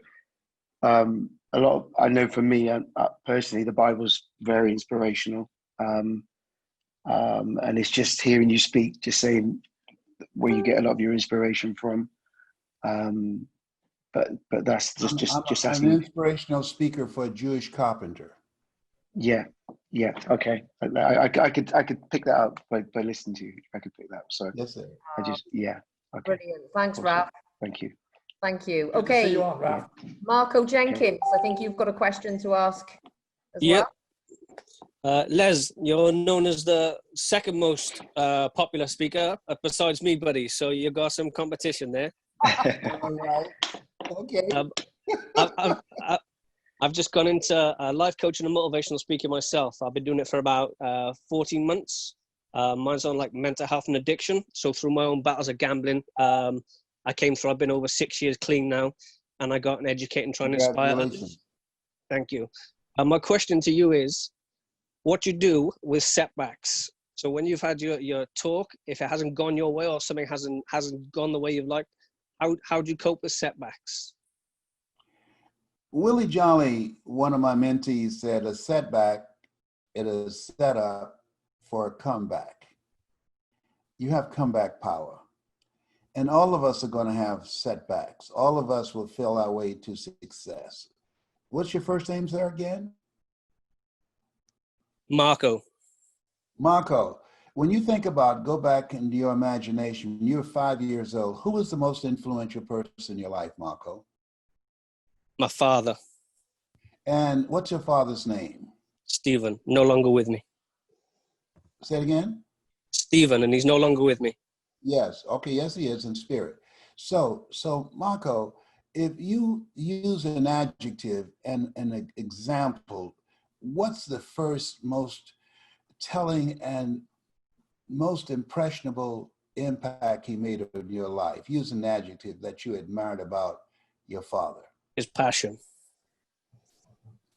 a lot. I know for me personally, the Bible's very inspirational. And it's just hearing you speak, just saying where you get a lot of your inspiration from. But that's just asking. I'm an inspirational speaker for a Jewish carpenter. Yeah. Okay. I could pick that up by listening to you. I could pick that up. So yes, sir. Okay. Brilliant. Thanks, Awesome. Raph. Thank you. Thank you. Good to see Okay, you on, Raph. Marco Jenkins, I think you've got a question to ask as Yep. well. Les, you're known as the second most popular speaker besides me, buddy. So you got some competition there. All right. Okay. I've just gone into life coaching and motivational speaking myself. I've been doing it for about 14 months. Mine's on like mental health and addiction. So through my own battles of gambling, I came through, I've been over 6 years clean now, and I got an educate and trying to inspire others. Thank you. My question to you is, what you do with setbacks? So when you've had your talk, if it hasn't gone your way or something hasn't gone the way you've liked, how do you cope with setbacks? Willie Jolly, one of my mentees, said a setback is a setup for a comeback. You have comeback power. And all of us are going to have setbacks. All of us will feel our way to success. What's your first name, sir, again? Marco. Marco, when you think about, go back into your imagination, when you were 5 years old, who was the most influential person in your life, Marco? My father. And what's your father's name? Stephen, no longer with me. Say it again? Stephen, and he's no longer with me. Yes. Okay. Yes, he is in spirit. So Marco, if you use an adjective and an example, what's the first most telling and most impressionable impact he made on your life? Use an adjective that you admired about your father. His passion.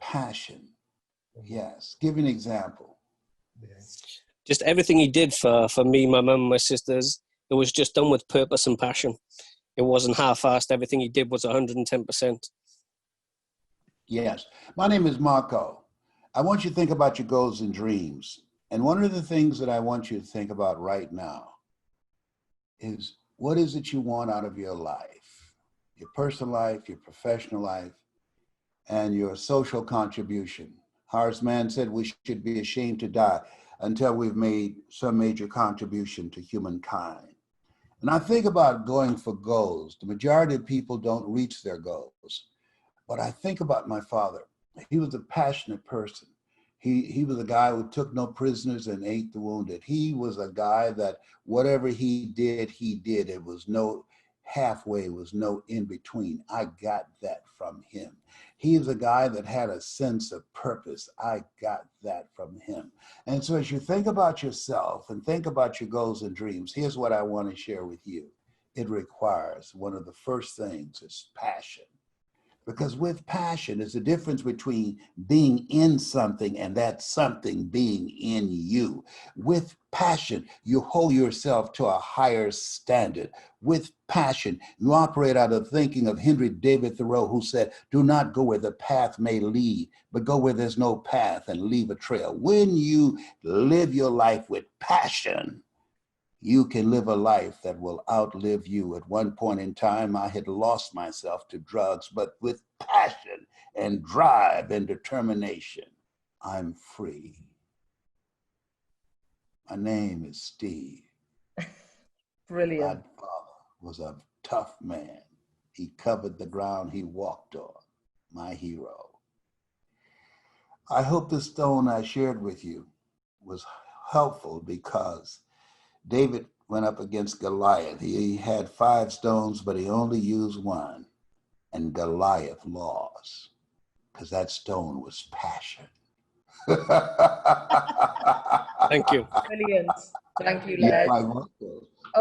Passion. Yes. Give an example. Just everything he did for me, my mum, my sisters, it was just done with purpose and passion. It wasn't half-assed. Everything he did was 110%. Yes. My name is Marco. I want you to think about your goals and dreams. And one of the things that I want you to think about right now is, what is it you want out of your life? Your personal life, your professional life, and your social contribution. Horace Mann said we should be ashamed to die until we've made some major contribution to humankind. And I think about going for goals. The majority of people don't reach their goals. But I think about my father. He was a passionate person. He was a guy who took no prisoners and ate the wounded. He was a guy that whatever he did, he did. It was no halfway, it was no in between. I got that from him. He is a guy that had a sense of purpose. I got that from him. And so as you think about yourself and think about your goals and dreams, here's what I want to share with you. It requires, one of the first things is passion. Because with passion, there's a difference between being in something and that something being in you. With passion, you hold yourself to a higher standard. With passion, you operate out of thinking of Henry David Thoreau, who said, do not go where the path may lead, but go where there's no path and leave a trail. When you live your life with passion, you can live a life that will outlive you. At one point in time, I had lost myself to drugs, but with passion and drive and determination, I'm free. My name is Steve. Brilliant. My father was a tough man. He covered the ground he walked on. My hero. I hope the stone I shared with you was helpful, because David went up against Goliath. He had 5 stones, but he only used 1. And Goliath lost, because that stone was passion. Thank you. Brilliant. Thank you, Les.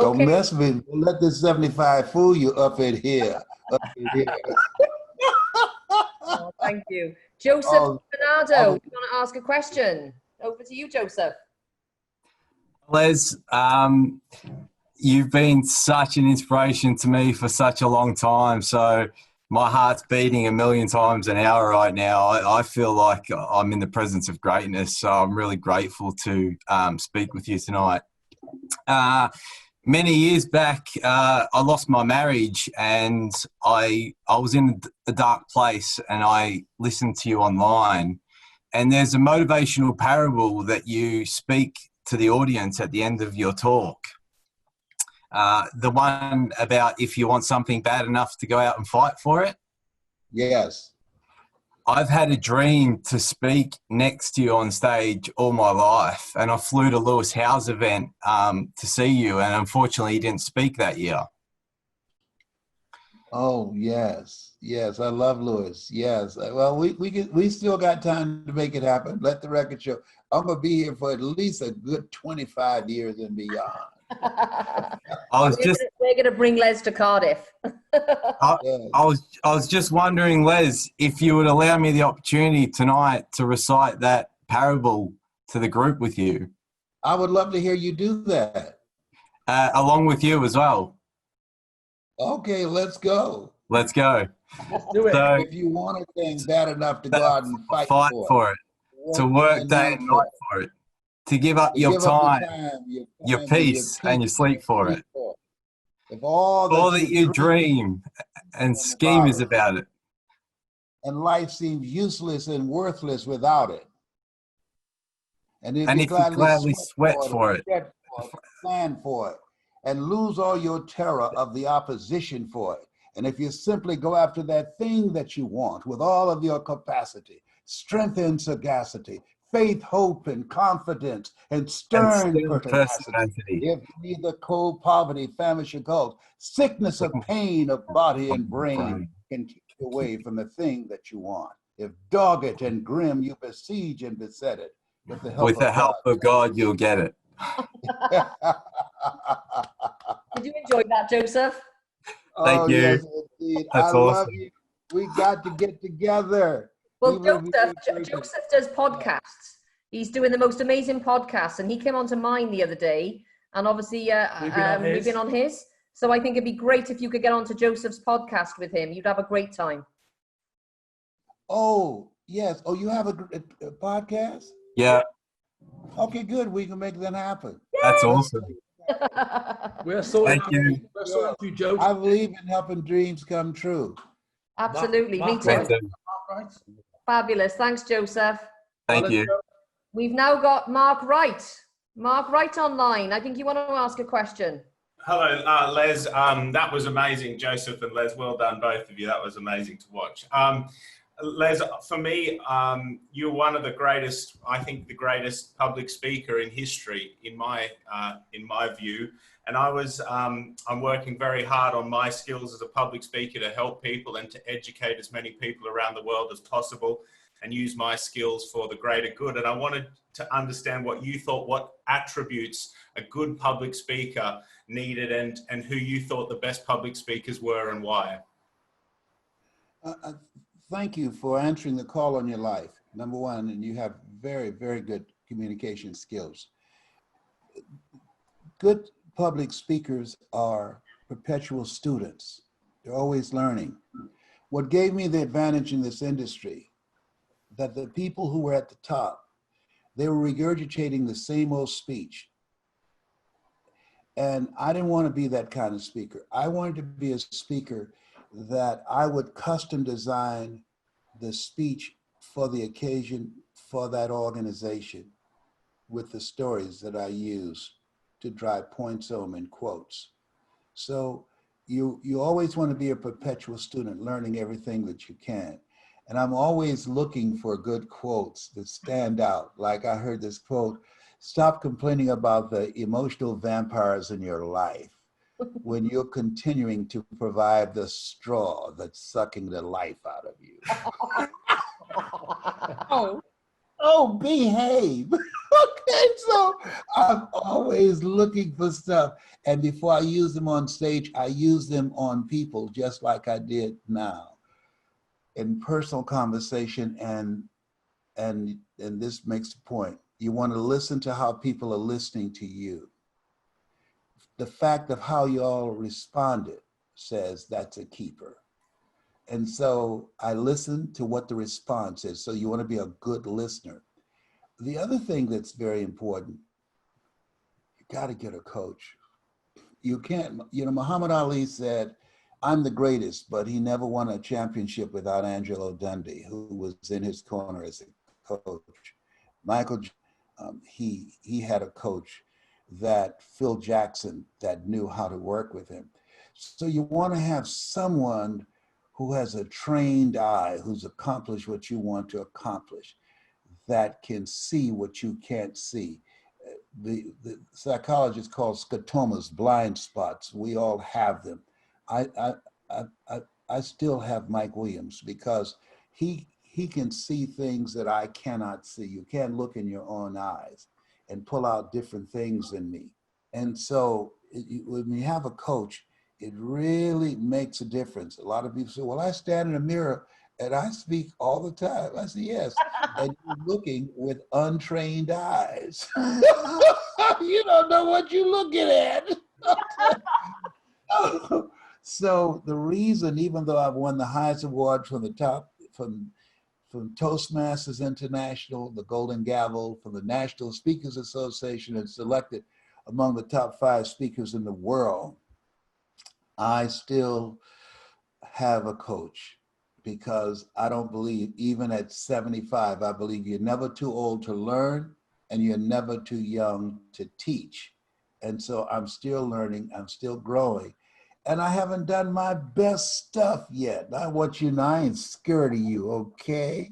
Don't mess with me. Don't let this 75 fool you up in here. Oh, thank you. Joseph Bernardo, you want to ask a question? Over to you, Joseph. Les, you've been such an inspiration to me for such a long time. So my heart's beating 1,000,000 times an hour right now. I feel like I'm in the presence of greatness. So I'm really grateful to speak with you tonight. Many years back, I lost my marriage, and I was in a dark place, and I listened to you online. And there's a motivational parable that you speak to the audience at the end of your talk. The one about if you want something bad enough to go out and fight for it. Yes. I've had a dream to speak next to you on stage all my life, and I flew to Lewis Howe's event to see you, and unfortunately you didn't speak that year. Oh yes, yes, I love Lewis. Yes, well, we still got time to make it happen. Let the record show. I'm gonna be here for at least a good 25 years and beyond. We're gonna bring Les to Cardiff. I, Yes. I was just wondering, Les, if you would allow me the opportunity tonight to recite that parable to the group with you. I would love to hear you do that. Along with you as well. Okay, let's go. Let's go. Let's do it. So, If you want a thing bad enough to go out and fight for it, to work day and night for it, to give up your time, your peace, and your sleep for it. If all that you dream and scheme is about it. And life seems useless and worthless without it. And if you gladly sweat for it, plan for it, and lose all your terror of the opposition for it. And if you simply go after that thing that you want with all of your capacity, strength and sagacity, faith, hope, and confidence, and stern pertinacity, if neither cold poverty, famish, or gulf, sickness or pain of body and brain can keep you away from the thing that you want. If dogged and grim you besiege and beset it, with the help of God, you'll get it. Did you enjoy that, Joseph? Thank you. Yes, indeed. That's awesome. Love you. We got to get together. Well, Joseph does podcasts. He's doing the most amazing podcasts, and he came onto mine the other day, and obviously we've been on his. So I think it'd be great if you could get onto Joseph's podcast with him. You'd have a great time. Oh, yes. Oh, you have a podcast? Yeah. Okay, good. We can make that happen. That's awesome. We're sorting Thank you. you, Joe. I believe in helping dreams come true. Absolutely. Me too. Right. Fabulous. Thanks, Joseph. Thank you. We've now got Mark Wright. Mark Wright online. I think you want to ask a question. Hello, Les. That was amazing, Joseph and Les. Well done, both of you. That was amazing to watch. Les, for me, you're one of the greatest, I think the greatest public speaker in history, in my view. And I'm working very hard on my skills as a public speaker to help people and to educate as many people around the world as possible and use my skills for the greater good. And I wanted to understand what you thought, what attributes a good public speaker needed and who you thought the best public speakers were and why. Thank you for answering the call on your life, number one, and you have very, very good communication skills. Good public speakers are perpetual students. They're always learning. What gave me the advantage in this industry, that the people who were at the top, they were regurgitating the same old speech. And I didn't want to be that kind of speaker. I wanted to be a speaker that I would custom design the speech for the occasion, for that organization, with the stories that I use to drive points home in quotes. So you always want to be a perpetual student, learning everything that you can. And I'm always looking for good quotes that stand out. Like I heard this quote, "Stop complaining about the emotional vampires in your life when you're continuing to provide the straw that's sucking the life out of you." Oh, behave. Okay, so I'm always looking for stuff. And before I use them on stage, I use them on people just like I did now. In personal conversation, and this makes the point. You want to listen to how people are listening to you. The fact of how you all responded says that's a keeper. And so I listen to what the response is. So you want to be a good listener. The other thing that's very important, you got to get a coach. You can't, Muhammad Ali said, "I'm the greatest," but he never won a championship without Angelo Dundee, who was in his corner as a coach. Michael, he had a coach, that Phil Jackson, that knew how to work with him. So you want to have someone who has a trained eye, who's accomplished what you want to accomplish, that can see what you can't see. The psychologists call scotomas blind spots. We all have them. I still have Mike Williams, because he can see things that I cannot see. You can't look in your own eyes and pull out different things in me. And so when you have a coach, it really makes a difference. A lot of people say, well, I stand in a mirror and I speak all the time. I say, yes. And you're looking with untrained eyes. You don't know what you're looking at. So the reason, even though I've won the highest award from the top, from Toastmasters International, the Golden Gavel, from the National Speakers Association, and selected among the top 5 speakers in the world, I still have a coach, because I don't believe, even at 75, I believe you're never too old to learn and you're never too young to teach. And so I'm still learning, I'm still growing. And I haven't done my best stuff yet. I want you to know I ain't scared of you, okay?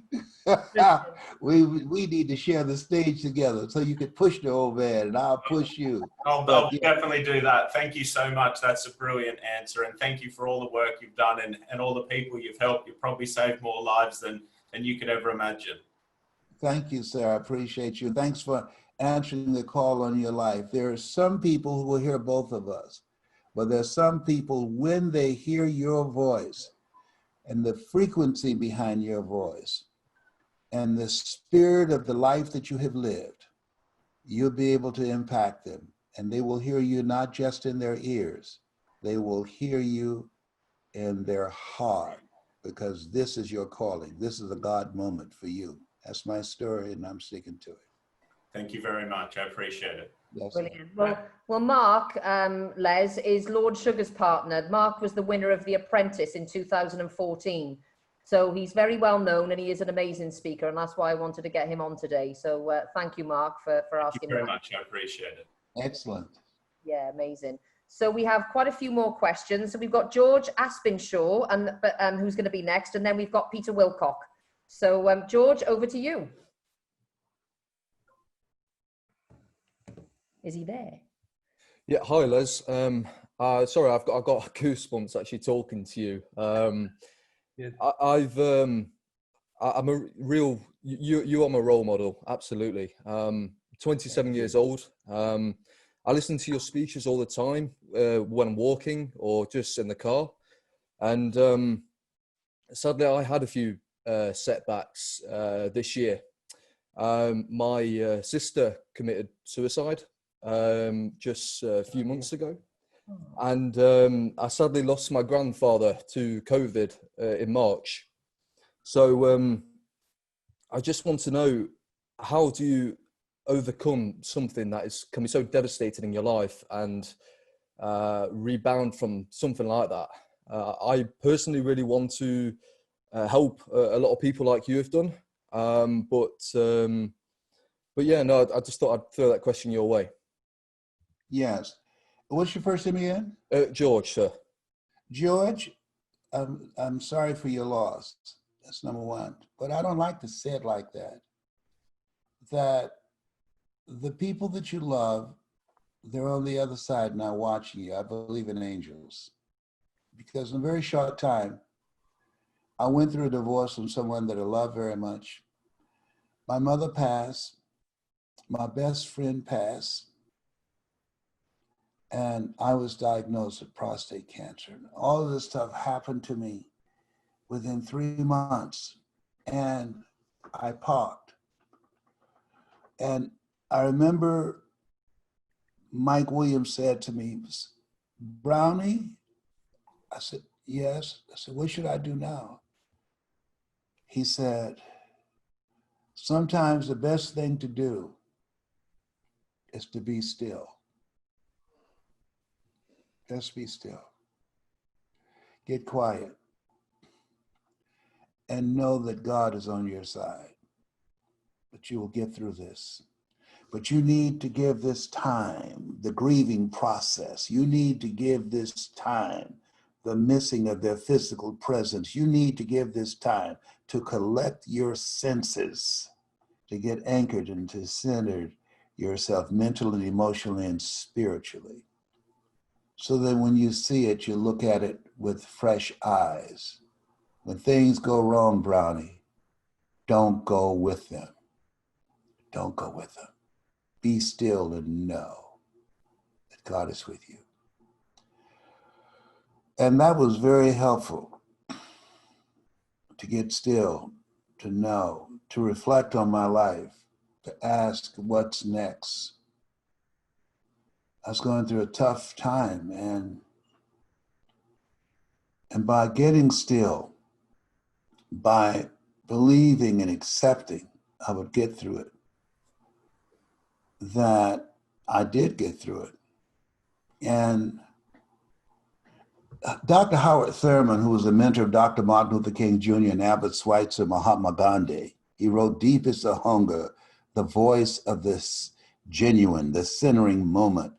we need to share the stage together so you can push the old man and I'll push you. I'll definitely do that. Thank you so much. That's a brilliant answer. And thank you for all the work you've done and all the people you've helped. You've probably saved more lives than you could ever imagine. Thank you, sir. I appreciate you. Thanks for answering the call on your life. There are some people who will hear both of us. But there's some people, when they hear your voice and the frequency behind your voice and the spirit of the life that you have lived, you'll be able to impact them. And they will hear you not just in their ears, they will hear you in their heart, because this is your calling. This is a God moment for you. That's my story, and I'm sticking to it. Thank you very much. I appreciate it. Yes, brilliant. Well, Mark, Les, is Lord Sugar's partner. Mark was the winner of The Apprentice in 2014. So he's very well known and he is an amazing speaker. And that's why I wanted to get him on today. So thank you, Mark, for asking. Thank you very much. I appreciate it. excellent. Yeah, amazing. So we have quite a few more questions. So we've got George Aspinshaw, and who's going to be next. And then we've got Peter Wilcock. So George, over to you. Is he there? Yeah, hi Les. Sorry, I've got goosebumps actually talking to you. Yeah. I'm a real, you are my role model, absolutely. 27 years old. I listen to your speeches all the time when I'm walking or just in the car. And sadly, I had a few setbacks this year. My sister committed suicide just a few months ago, and I sadly lost my grandfather to COVID in March. So I just want to know, how do you overcome something that can be so devastating in your life and rebound from something like that? I personally really want to help a lot of people like you have done, but yeah, no, I just thought I'd throw that question your way. Yes. What's your first name again? George, sir. George, I'm sorry for your loss. That's number one. But I don't like to say it like that. That the people that you love, they're on the other side now watching you. I believe in angels. Because in a very short time, I went through a divorce from someone that I love very much. My mother passed. My best friend passed. And I was diagnosed with prostate cancer. All of this stuff happened to me within 3 months. And I parked. And I remember Mike Williams said to me, Brownie, I said, yes. I said, what should I do now? He said, sometimes the best thing to do is to be still. Just be still. Get quiet. And know that God is on your side. But you will get through this. But you need to give this time, the grieving process. You need to give this time, the missing of their physical presence. You need to give this time to collect your senses, to get anchored and to center yourself mentally, emotionally, and spiritually. so that when you see it, you look at it with fresh eyes. When things go wrong, Brownie, don't go with them. Don't go with them. Be still and know that God is with you. And that was very helpful, to get still, to know, to reflect on my life, to ask what's next. I was going through a tough time, and by getting still, by believing and accepting I would get through it, that I did get through it. And Dr. Howard Thurman, who was a mentor of Dr. Martin Luther King Jr. and Albert Schweitzer, Mahatma Gandhi, he wrote, "Deep is the hunger, the voice of this genuine, the centering moment."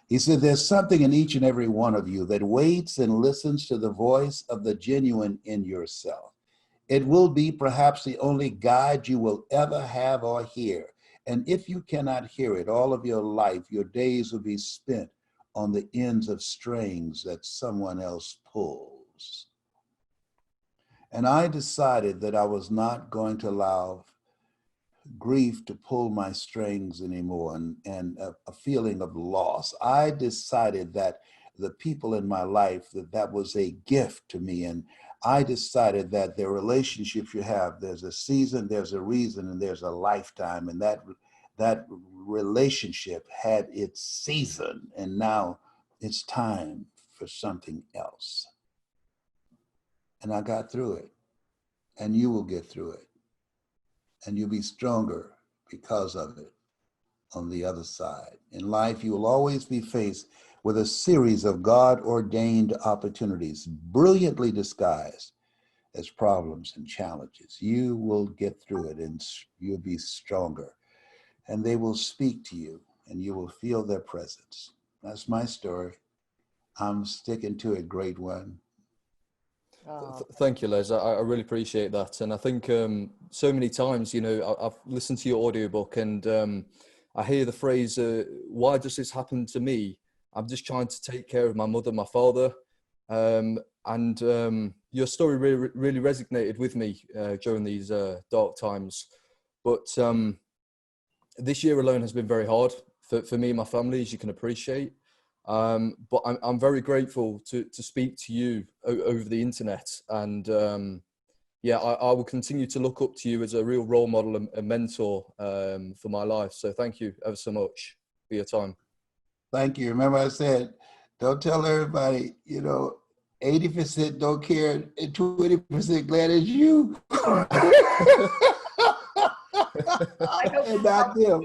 He said, there's something in each and every one of you that waits and listens to the voice of the genuine in yourself. It will be perhaps the only guide you will ever have or hear. And if you cannot hear it all of your life, your days will be spent on the ends of strings that someone else pulls. And I decided that I was not going to allow grief to pull my strings anymore, and a feeling of loss. I decided that the people in my life, that was a gift to me. And I decided that the relationships you have, there's a season, there's a reason, and there's a lifetime. And that relationship had its season, and now it's time for something else. And I got through it, and you will get through it, and you'll be stronger because of it on the other side. In life, you will always be faced with a series of God-ordained opportunities, brilliantly disguised as problems and challenges. You will get through it, and you'll be stronger. And they will speak to you, and you will feel their presence. That's my story. I'm sticking to it, great one. Thank you, Les. I really appreciate that. And I think so many times, you know, I've listened to your audiobook, and I hear the phrase, why does this happen to me? I'm just trying to take care of my mother, my father. And your story really resonated with me during these dark times. But this year alone has been very hard for me and my family, as you can appreciate. But I'm very grateful to speak to you over the internet. And yeah, I will continue to look up to you as a real role model and mentor for my life. So thank you ever so much for your time. Thank you. Remember I said, don't tell everybody, you know, 80% don't care and 20% glad it's you. And not them.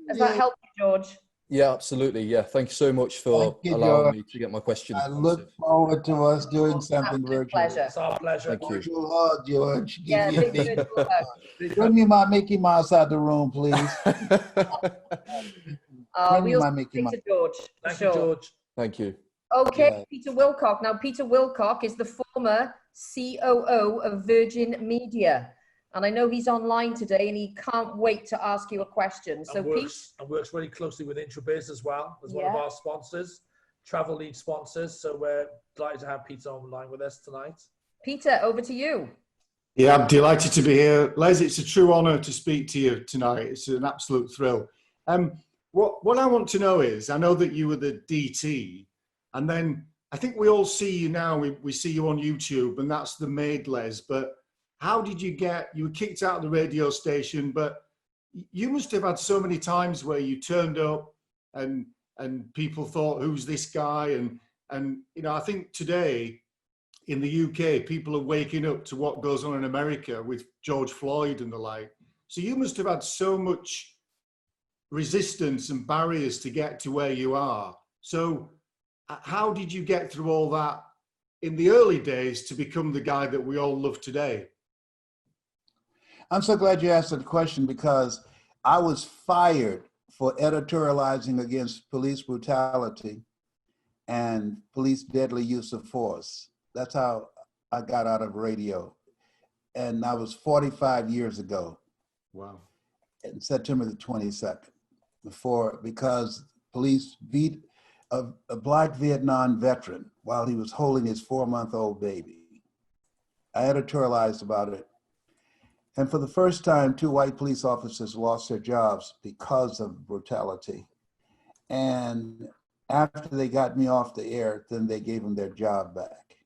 Does that help you, George? Yeah, absolutely. Yeah, thank you so much for allowing me to get my question I look forward to us doing something virtual. Pleasure. It's our pleasure. Thank you. Virtual hug, George. Yeah, big virtual hug. Bring me my Mickey Mouse out the room, please. We'll speak to George. Thank you, George. Thank you. Okay, Yeah. Peter Wilcock. Now, Peter Wilcock is the former COO of Virgin Media. And I know he's online today, and he can't wait to ask you a question. So, Pete, And works really closely with Introbiz as well, as one of our sponsors, travel lead sponsors. So we're delighted to have Peter online with us tonight. Peter, over to you. Yeah, I'm delighted to be here. Les, it's a true honour to speak to you tonight. It's an absolute thrill. What I want to know is, I know that you were the DT, and then I think we all see you now, we see you on YouTube, and that's the maid Les, but how did you were kicked out of the radio station, but you must have had so many times where you turned up and people thought, who's this guy? And you know, I think today in the UK, people are waking up to what goes on in America with George Floyd and the like. So you must have had so much resistance and barriers to get to where you are. So how did you get through all that in the early days to become the guy that we all love today? I'm so glad you asked that question, because I was fired for editorializing against police brutality and police deadly use of force. That's how I got out of radio. And that was 45 years ago. Wow. September the 22nd, because police beat a Black Vietnam veteran while he was holding his 4-month-old baby. I editorialized about it. And for the first time, 2 white police officers lost their jobs because of brutality. And after they got me off the air, then they gave them their job back.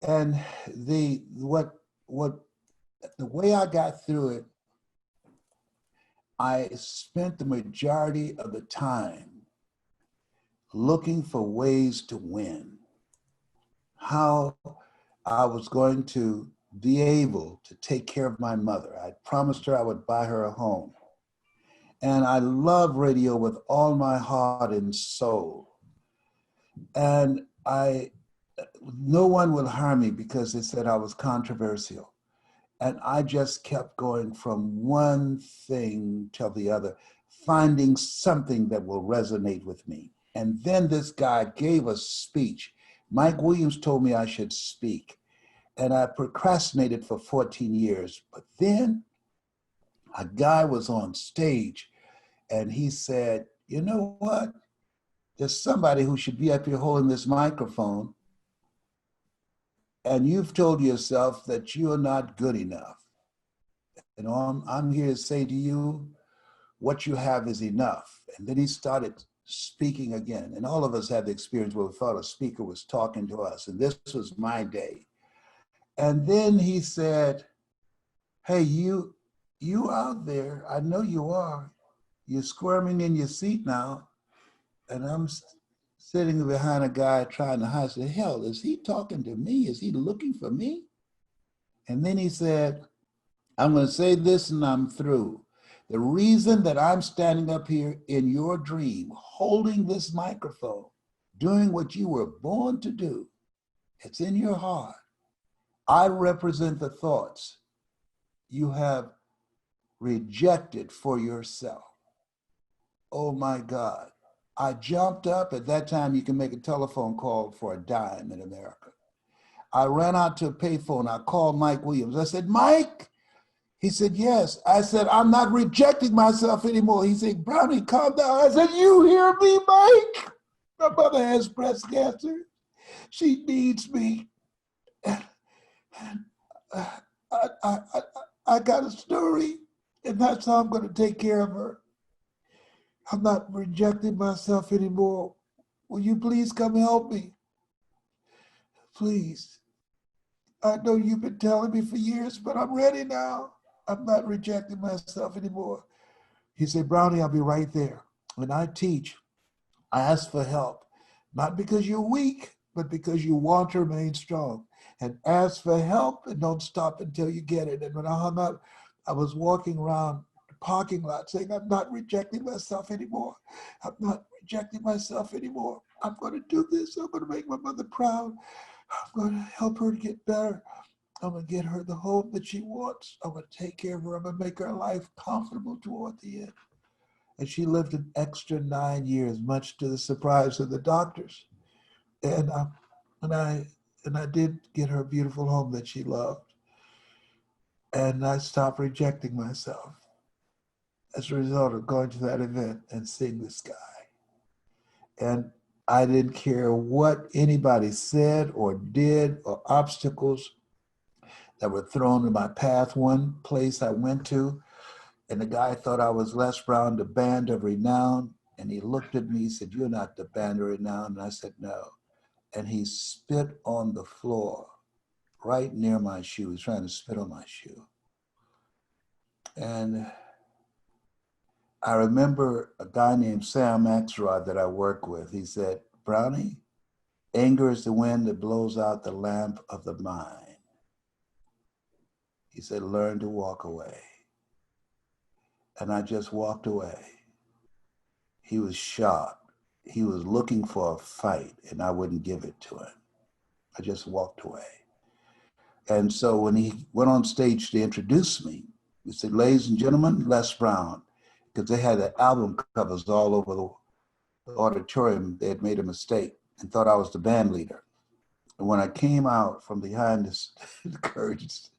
And the way I got through it, I spent the majority of the time looking for ways to win, how I was going to be able to take care of my mother. I promised her I would buy her a home. And I love radio with all my heart and soul. And no one would harm me because they said I was controversial. And I just kept going from one thing to the other, finding something that will resonate with me. And then this guy gave a speech. Mike Williams told me I should speak. And I procrastinated for 14 years. But then a guy was on stage and he said, you know what? There's somebody who should be up here holding this microphone. And you've told yourself that you're not good enough. And I'm here to say to you, what you have is enough. And then he started speaking again. And all of us had the experience where we thought a speaker was talking to us. And this was my day. And then he said, hey, you out there, I know you are. You're squirming in your seat now. And I'm sitting behind a guy trying to hide. I said, hell, is he talking to me? Is he looking for me? And then he said, I'm going to say this and I'm through. The reason that I'm standing up here in your dream, holding this microphone, doing what you were born to do, it's in your heart. I represent the thoughts you have rejected for yourself. Oh my God. I jumped up. At that time, you can make a telephone call for a dime in America. I ran out to a payphone. I called Mike Williams. I said, Mike? He said, yes. I said, I'm not rejecting myself anymore. He said, Brownie, calm down. I said, you hear me, Mike? My mother has breast cancer. She needs me. I got a story, and that's how I'm going to take care of her. I'm not rejecting myself anymore. Will you please come help me? Please. I know you've been telling me for years, but I'm ready now. I'm not rejecting myself anymore. He said, Brownie, I'll be right there. When I teach, I ask for help, not because you're weak, but because you want to remain strong. And ask for help and don't stop until you get it. And when I hung up, I was walking around the parking lot saying, I'm not rejecting myself anymore. I'm not rejecting myself anymore. I'm going to do this. I'm going to make my mother proud. I'm going to help her to get better. I'm going to get her the home that she wants. I'm going to take care of her. I'm going to make her life comfortable toward the end. And she lived an extra 9 years, much to the surprise of the doctors. And I did get her a beautiful home that she loved. And I stopped rejecting myself as a result of going to that event and seeing this guy. And I didn't care what anybody said or did or obstacles that were thrown in my path. One place I went to, and the guy thought I was Les Brown, the band of renown. And he looked at me, he said, you're not the band of renown. And I said, no. And he spit on the floor right near my shoe. He was trying to spit on my shoe. And I remember a guy named Sam Axelrod that I work with. He said, Brownie, anger is the wind that blows out the lamp of the mind. He said, learn to walk away. And I just walked away. He was shocked. He was looking for a fight, and I wouldn't give it to him. I just walked away. And so when he went on stage to introduce me, he said, ladies and gentlemen, Les Brown, because they had the album covers all over the auditorium. They had made a mistake and thought I was the band leader. And when I came out from behind the curtains,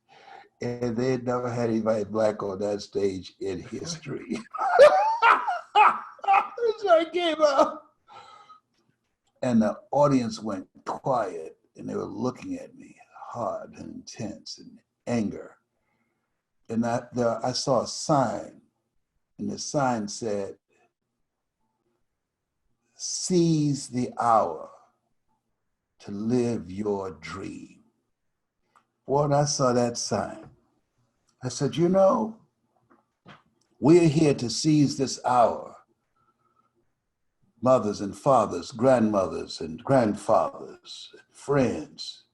and they had never had anybody black on that stage in history. So I came out. And the audience went quiet, and they were looking at me hard and intense and anger. And I saw a sign, and the sign said, "Seize the hour to live your dream." Boy, when I saw that sign, I said, you know, we're here to seize this hour. Mothers and fathers, grandmothers and grandfathers, and friends,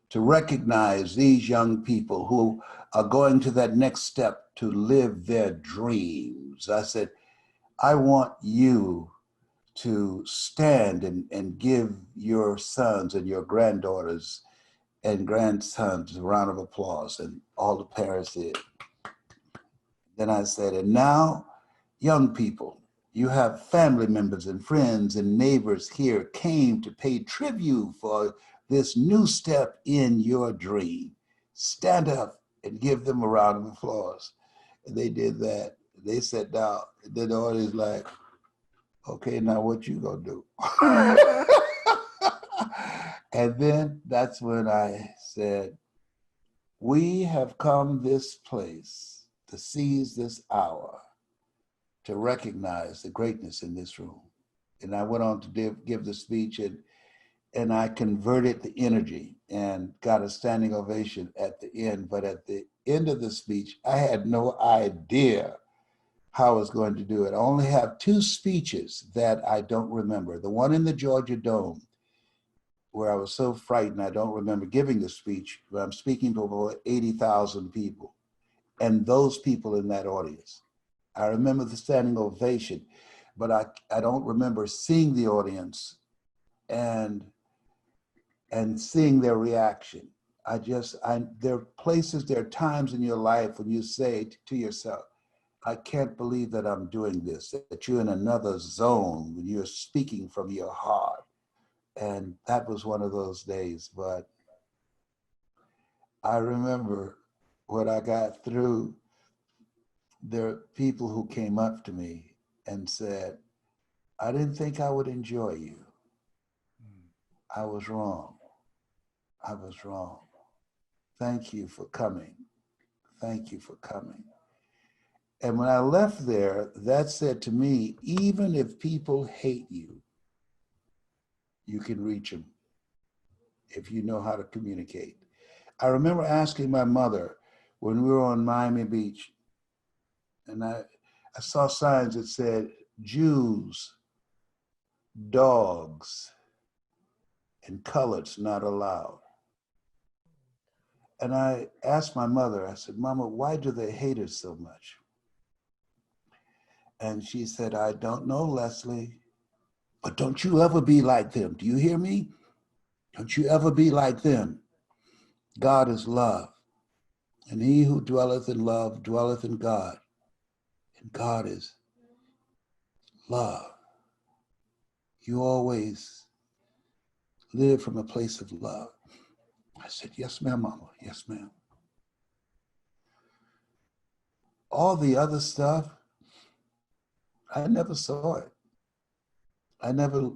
to recognize these young people who are going to that next step to live their dreams. I said, I want you to stand and give your sons and your granddaughters and grandsons a round of applause. And all the parents did. Then I said, and now, young people, you have family members and friends and neighbors here came to pay tribute for this new step in your dream. Stand up and give them a round of applause. And they did that. They sat down. And then the audience like, okay, now what you gonna do? And then that's when I said, we have come this place to seize this hour, to recognize the greatness in this room. And I went on to give the speech, and I converted the energy and got a standing ovation at the end. But at the end of the speech, I had no idea how I was going to do it. I only have 2 speeches that I don't remember. The one in the Georgia Dome, where I was so frightened I don't remember giving the speech, but I'm speaking to over 80,000 people, and those people in that audience. I remember the standing ovation, but I don't remember seeing the audience and seeing their reaction. There are places, there are times in your life when you say to yourself, I can't believe that I'm doing this, that you're in another zone when you're speaking from your heart. And that was one of those days. But I remember when I got through, there are people who came up to me and said, I didn't think I would enjoy you. I was wrong. I was wrong. Thank you for coming. Thank you for coming. And when I left there, that said to me, even if people hate you, you can reach them if you know how to communicate. I remember asking my mother when we were on Miami Beach, and I saw signs that said, Jews, dogs, and coloreds not allowed. And I asked my mother, I said, Mama, why do they hate us so much? And she said, I don't know, Leslie, but don't you ever be like them. Do you hear me? Don't you ever be like them. God is love, and he who dwelleth in love dwelleth in God, and God is love. You always live from a place of love. I said, yes, ma'am, Mama, yes, ma'am. All the other stuff, I never saw it. I never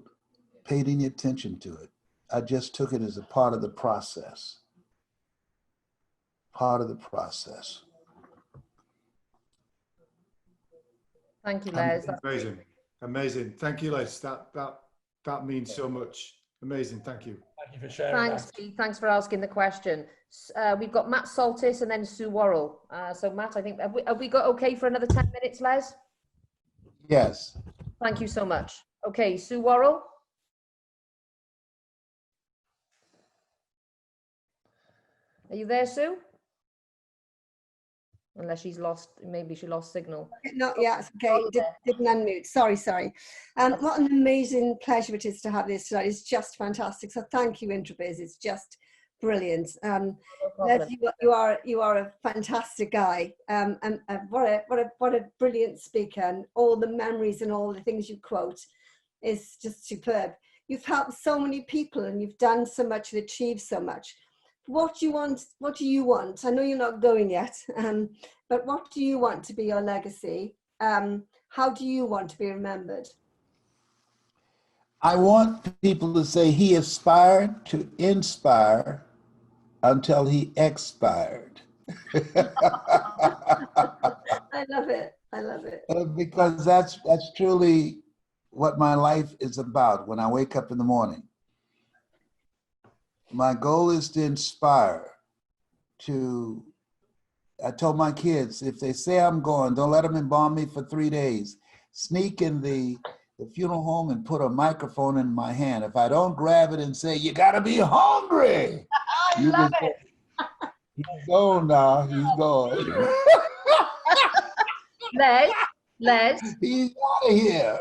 paid any attention to it. I just took it as a part of the process. Part of the process. Thank you, Les. Amazing, amazing. Thank you, Les. That means so much. Amazing. Thank you. Thank you for sharing. Thanks, Steve. Thanks for asking the question. We've got Matt Saltis and then Sue Worrell. So Matt, I think, have we got okay for another 10 minutes, Les? Yes. Thank you so much. Okay, Sue Worrell. Are you there, Sue? Unless she's lost, maybe she lost signal. Not yet, okay, didn't unmute, sorry. What an amazing pleasure it is to have this tonight. It's just fantastic. So thank you, Introbiz, it's just brilliant. Leslie, you are a fantastic guy, and what a brilliant speaker, and all the memories and all the things you quote is just superb. You've helped so many people and you've done so much and achieved so much. What do you want? What do you want? I know you're not going yet, but what do you want to be your legacy? How do you want to be remembered? I want people to say he aspired to inspire until he expired. I love it. I love it. Because that's truly what my life is about when I wake up in the morning. My goal is to inspire, I told my kids, if they say I'm going, don't let them embalm me for 3 days. Sneak in the funeral home and put a microphone in my hand. If I don't grab it and say, you gotta be hungry. I love it. He's gone now, he's gone. Les, he's out of here.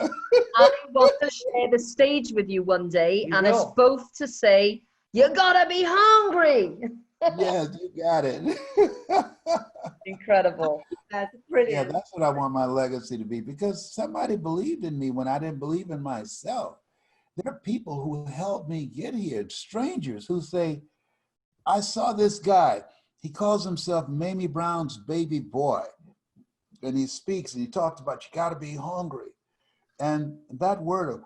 I want to share the stage with you one day, and it's both to say, you gotta be hungry. Yes, you got it. Incredible. That's brilliant. Yeah, that's what I want my legacy to be, because somebody believed in me when I didn't believe in myself. There are people who helped me get here, strangers who say, I saw this guy. He calls himself Mamie Brown's baby boy. And he speaks and he talks about you got to be hungry. And that word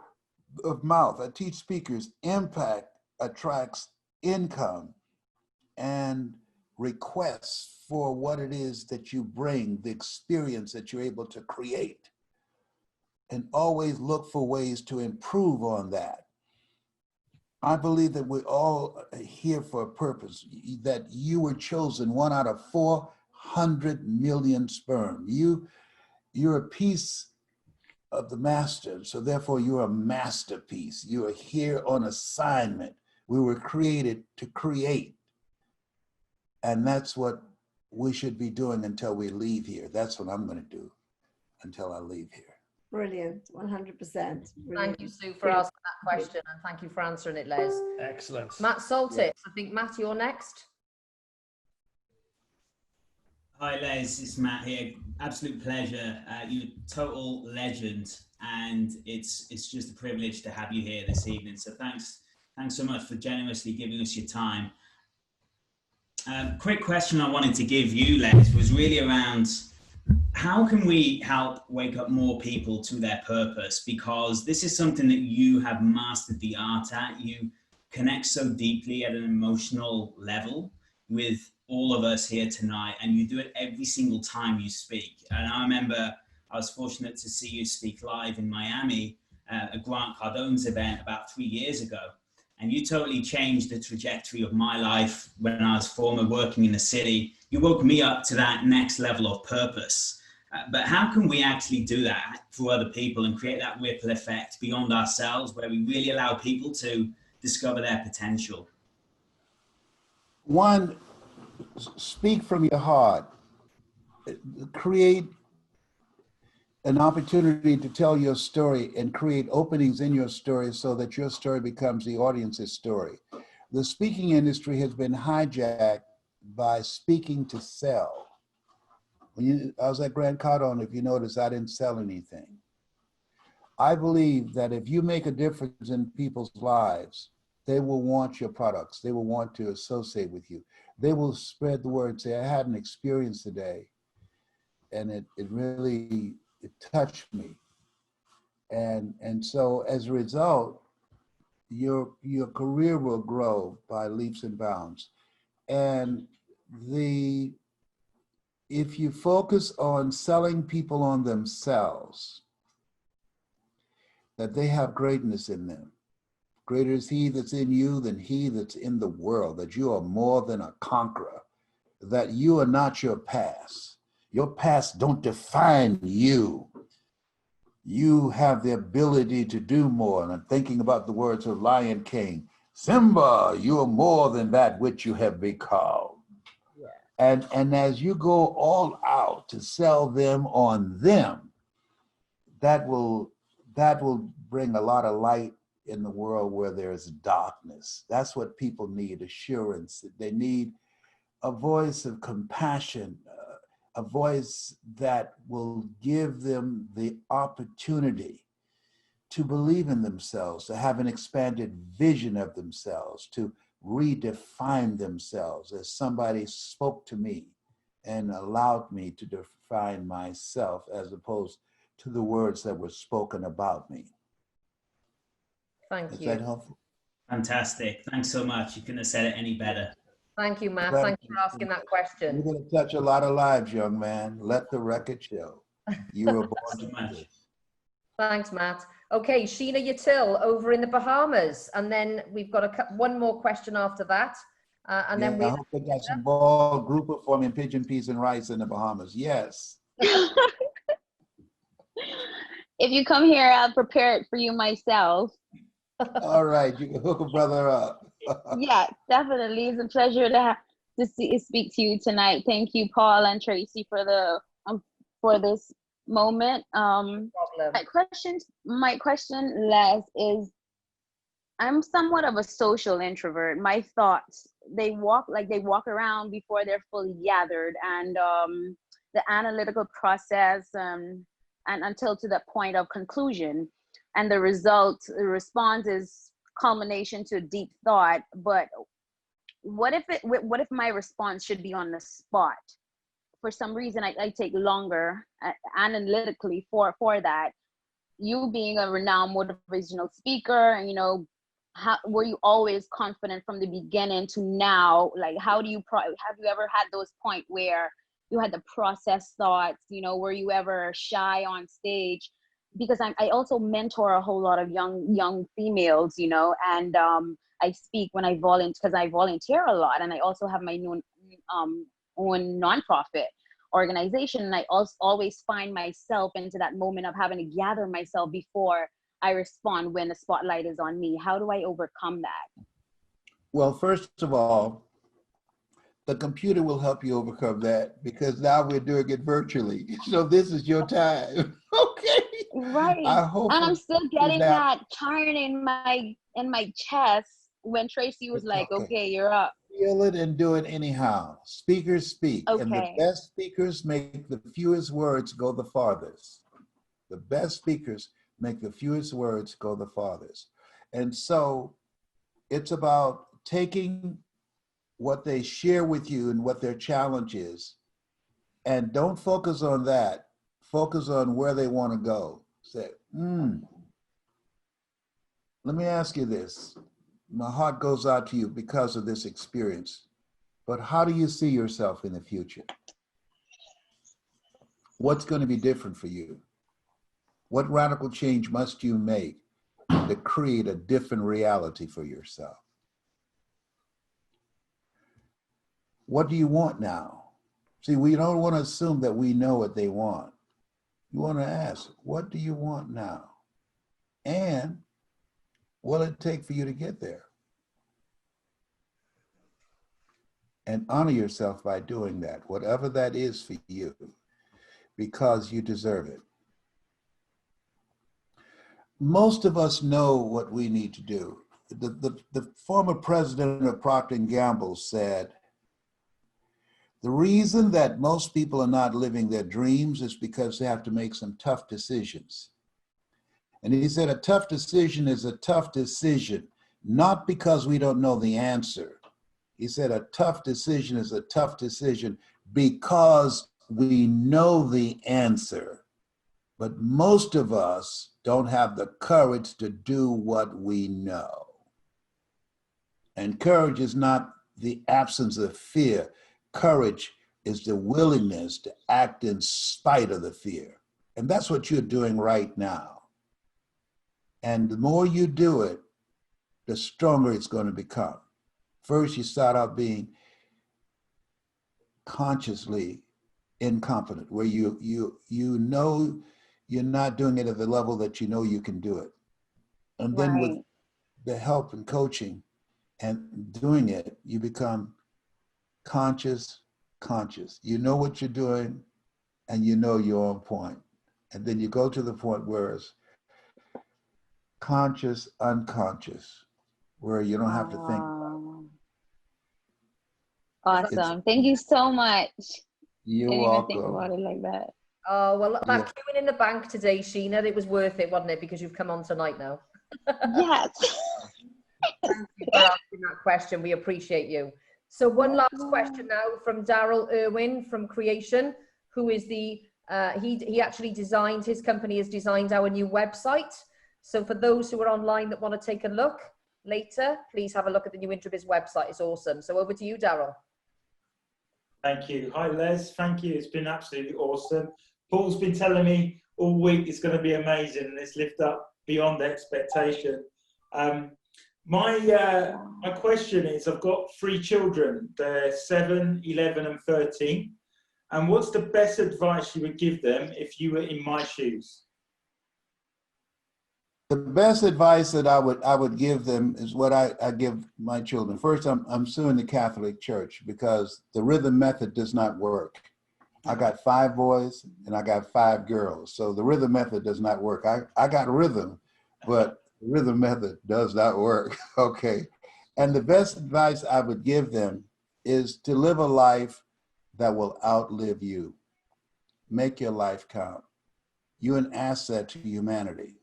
of mouth, I teach speakers, impact attracts income and requests for what it is that you bring, the experience that you're able to create. And always look for ways to improve on that. I believe that we're all here for a purpose, that you were chosen 1 out of 400 million sperm. You're a piece of the master, so therefore you're a masterpiece. You are here on assignment. We were created to create. And that's what we should be doing until we leave here. That's what I'm going to do until I leave here. Brilliant, 100%. Thank you, Sue, for asking that question, and thank you for answering it, Les. Excellent. Matt Soltis, I think, Matt, you're next. Hi, Les, it's Matt here. Absolute pleasure. You're a total legend, and it's just a privilege to have you here this evening. So thanks so much for generously giving us your time. Quick question I wanted to give you, Les, was really around how can we help wake up more people to their purpose? Because this is something that you have mastered the art at. You connect so deeply at an emotional level with all of us here tonight, and you do it every single time you speak. And I remember I was fortunate to see you speak live in Miami at Grant Cardone's event about 3 years ago. And you totally changed the trajectory of my life when I was former working in the city. You woke me up to that next level of purpose. But how can we actually do that for other people and create that ripple effect beyond ourselves, where we really allow people to discover their potential? One, speak from your heart. Create an opportunity to tell your story and create openings in your story so that your story becomes the audience's story. The speaking industry has been hijacked by speaking to sell. I was at Grant Cardone, if you notice, I didn't sell anything. I believe that if you make a difference in people's lives, they will want your products. They will want to associate with you. They will spread the word, say, I had an experience today, and it really touched me. And so as a result, your career will grow by leaps and bounds. And if you focus on selling people on themselves, that they have greatness in them. Greater is he that's in you than he that's in the world, that you are more than a conqueror, that you are not your past. Your past don't define you. You have the ability to do more. And I'm thinking about the words of Lion King, Simba, you are more than that which you have become. And as you go all out to sell them on them, that will bring a lot of light in the world where there's darkness. That's what people need, assurance. They need a voice of compassion, a voice that will give them the opportunity to believe in themselves, to have an expanded vision of themselves, to redefine themselves, as somebody spoke to me and allowed me to define myself as opposed to the words that were spoken about me. Thank Is you. that helpful? Fantastic. Thanks so much. You couldn't have said it any better. Thank you, Matt. Right. Thank you for asking that question. You're going to touch a lot of lives, young man. Let the record show. You were born to do this. Thanks, Matt. Okay, Sheena Yatil over in the Bahamas. And then we've got one more question after that. And then I hope they got some ball grouper for me and pigeon peas and rice in the Bahamas. Yes. If you come here, I'll prepare it for you myself. All right, you can hook a brother up. Yeah, definitely. It's a pleasure to speak to you tonight. Thank you, Paul and Tracy, for this moment. My question, Les, is I'm somewhat of a social introvert. My thoughts, they walk around before they're fully gathered, and the analytical process and until to the point of conclusion, and the response is culmination to deep thought. But what if my response should be on the spot? For some reason, I take longer analytically for that. You being a renowned motivational speaker, and were you always confident from the beginning to now? Like, have you ever had those points where you had to process thoughts? Were you ever shy on stage? Because I also mentor a whole lot of young females, and I speak when I volunteer, because I volunteer a lot, and I also have my own nonprofit organization, and I also always find myself into that moment of having to gather myself before I respond when the spotlight is on me. How do I overcome that? Well, first of all, the computer will help you overcome that, because now we're doing it virtually. So this is your time. Okay. Right. And I'm still getting that turn in my chest when Tracy was like, okay, you're up. Feel it and do it anyhow. Speakers speak. Okay. And the best speakers make the fewest words go the farthest. The best speakers make the fewest words go the farthest. And so it's about taking what they share with you and what their challenge is, and don't focus on that. Focus on where they want to go. Say, let me ask you this. My heart goes out to you because of this experience, but how do you see yourself in the future? What's going to be different for you? What radical change must you make to create a different reality for yourself? What do you want now? See, we don't want to assume that we know what they want. You want to ask, what do you want now? And what will it take for you to get there? And honor yourself by doing that, whatever that is for you, because you deserve it. Most of us know what we need to do. The former president of Procter & Gamble said, the reason that most people are not living their dreams is because they have to make some tough decisions. And he said a tough decision is a tough decision, not because we don't know the answer. He said a tough decision is a tough decision because we know the answer. But most of us don't have the courage to do what we know. And courage is not the absence of fear. Courage is the willingness to act in spite of the fear. And that's what you're doing right now. And the more you do it, the stronger it's going to become. First, you start out being consciously incompetent, where you know you're not doing it at the level that you know you can do it. And then with the help and coaching and doing it, you become conscious. You know what you're doing, and you know you're on point. And then you go to the point where it's conscious, unconscious, where you don't have to think. Awesome. Thank you so much. You're Didn't welcome. even think about it like that. Oh, well, that queuing in the bank today, Sheena, it was worth it, wasn't it? Because you've come on tonight now. Yes. Thank you for asking that question. We appreciate you. So one last question now from Daryl Irwin from Creation, who is he actually designed, his company has designed our new website. So for those who are online that want to take a look later, please have a look at the new Introbiz website. It's awesome. So over to you, Daryl. Thank you. Hi, Les. Thank you. It's been absolutely awesome. Paul's been telling me all week it's going to be amazing, and it's lived up beyond expectation. My question is, I've got 3 children. They're 7, 11 and 13. And what's the best advice you would give them if you were in my shoes? The best advice that I would give them is what I give my children. First, I'm suing the Catholic Church because the rhythm method does not work. I got 5 boys and I got 5 girls. So the rhythm method does not work. I got rhythm, but the rhythm method does not work. Okay. And the best advice I would give them is to live a life that will outlive you. Make your life count. You're an asset to humanity.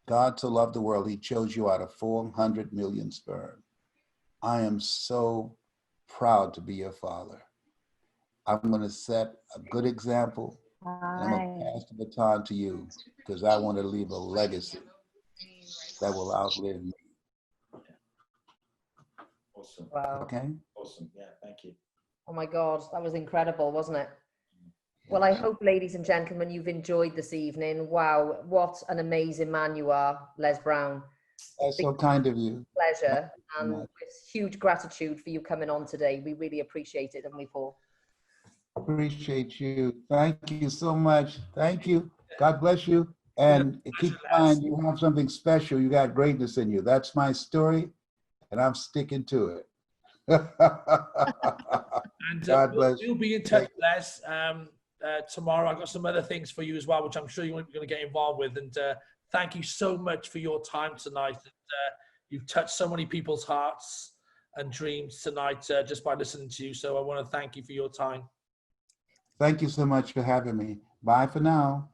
God so loved the world, he chose you out of 400 million sperm. I am so proud to be your father. I'm going to set a good example, and I'm going to pass the baton to you because I want to leave a legacy that will outlive me. Awesome. Wow. Okay? Awesome. Yeah, thank you. Oh my God, that was incredible, wasn't it? Well, I hope, ladies and gentlemen, you've enjoyed this evening. Wow, what an amazing man you are, Les Brown. That's so kind of you. Pleasure, and with huge gratitude for you coming on today. We really appreciate it, and we all Appreciate you. Thank you so much. Thank you. God bless you. And keep in mind, you have something special. You got greatness in you. That's my story, and I'm sticking to it. And God bless we'll be in touch, Les. Tomorrow I've got some other things for you as well, which I'm sure you're going to get involved with. And thank you so much for your time tonight. And, you've touched so many people's hearts and dreams tonight just by listening to you. So I want to thank you for your time. Thank you so much for having me. Bye for now.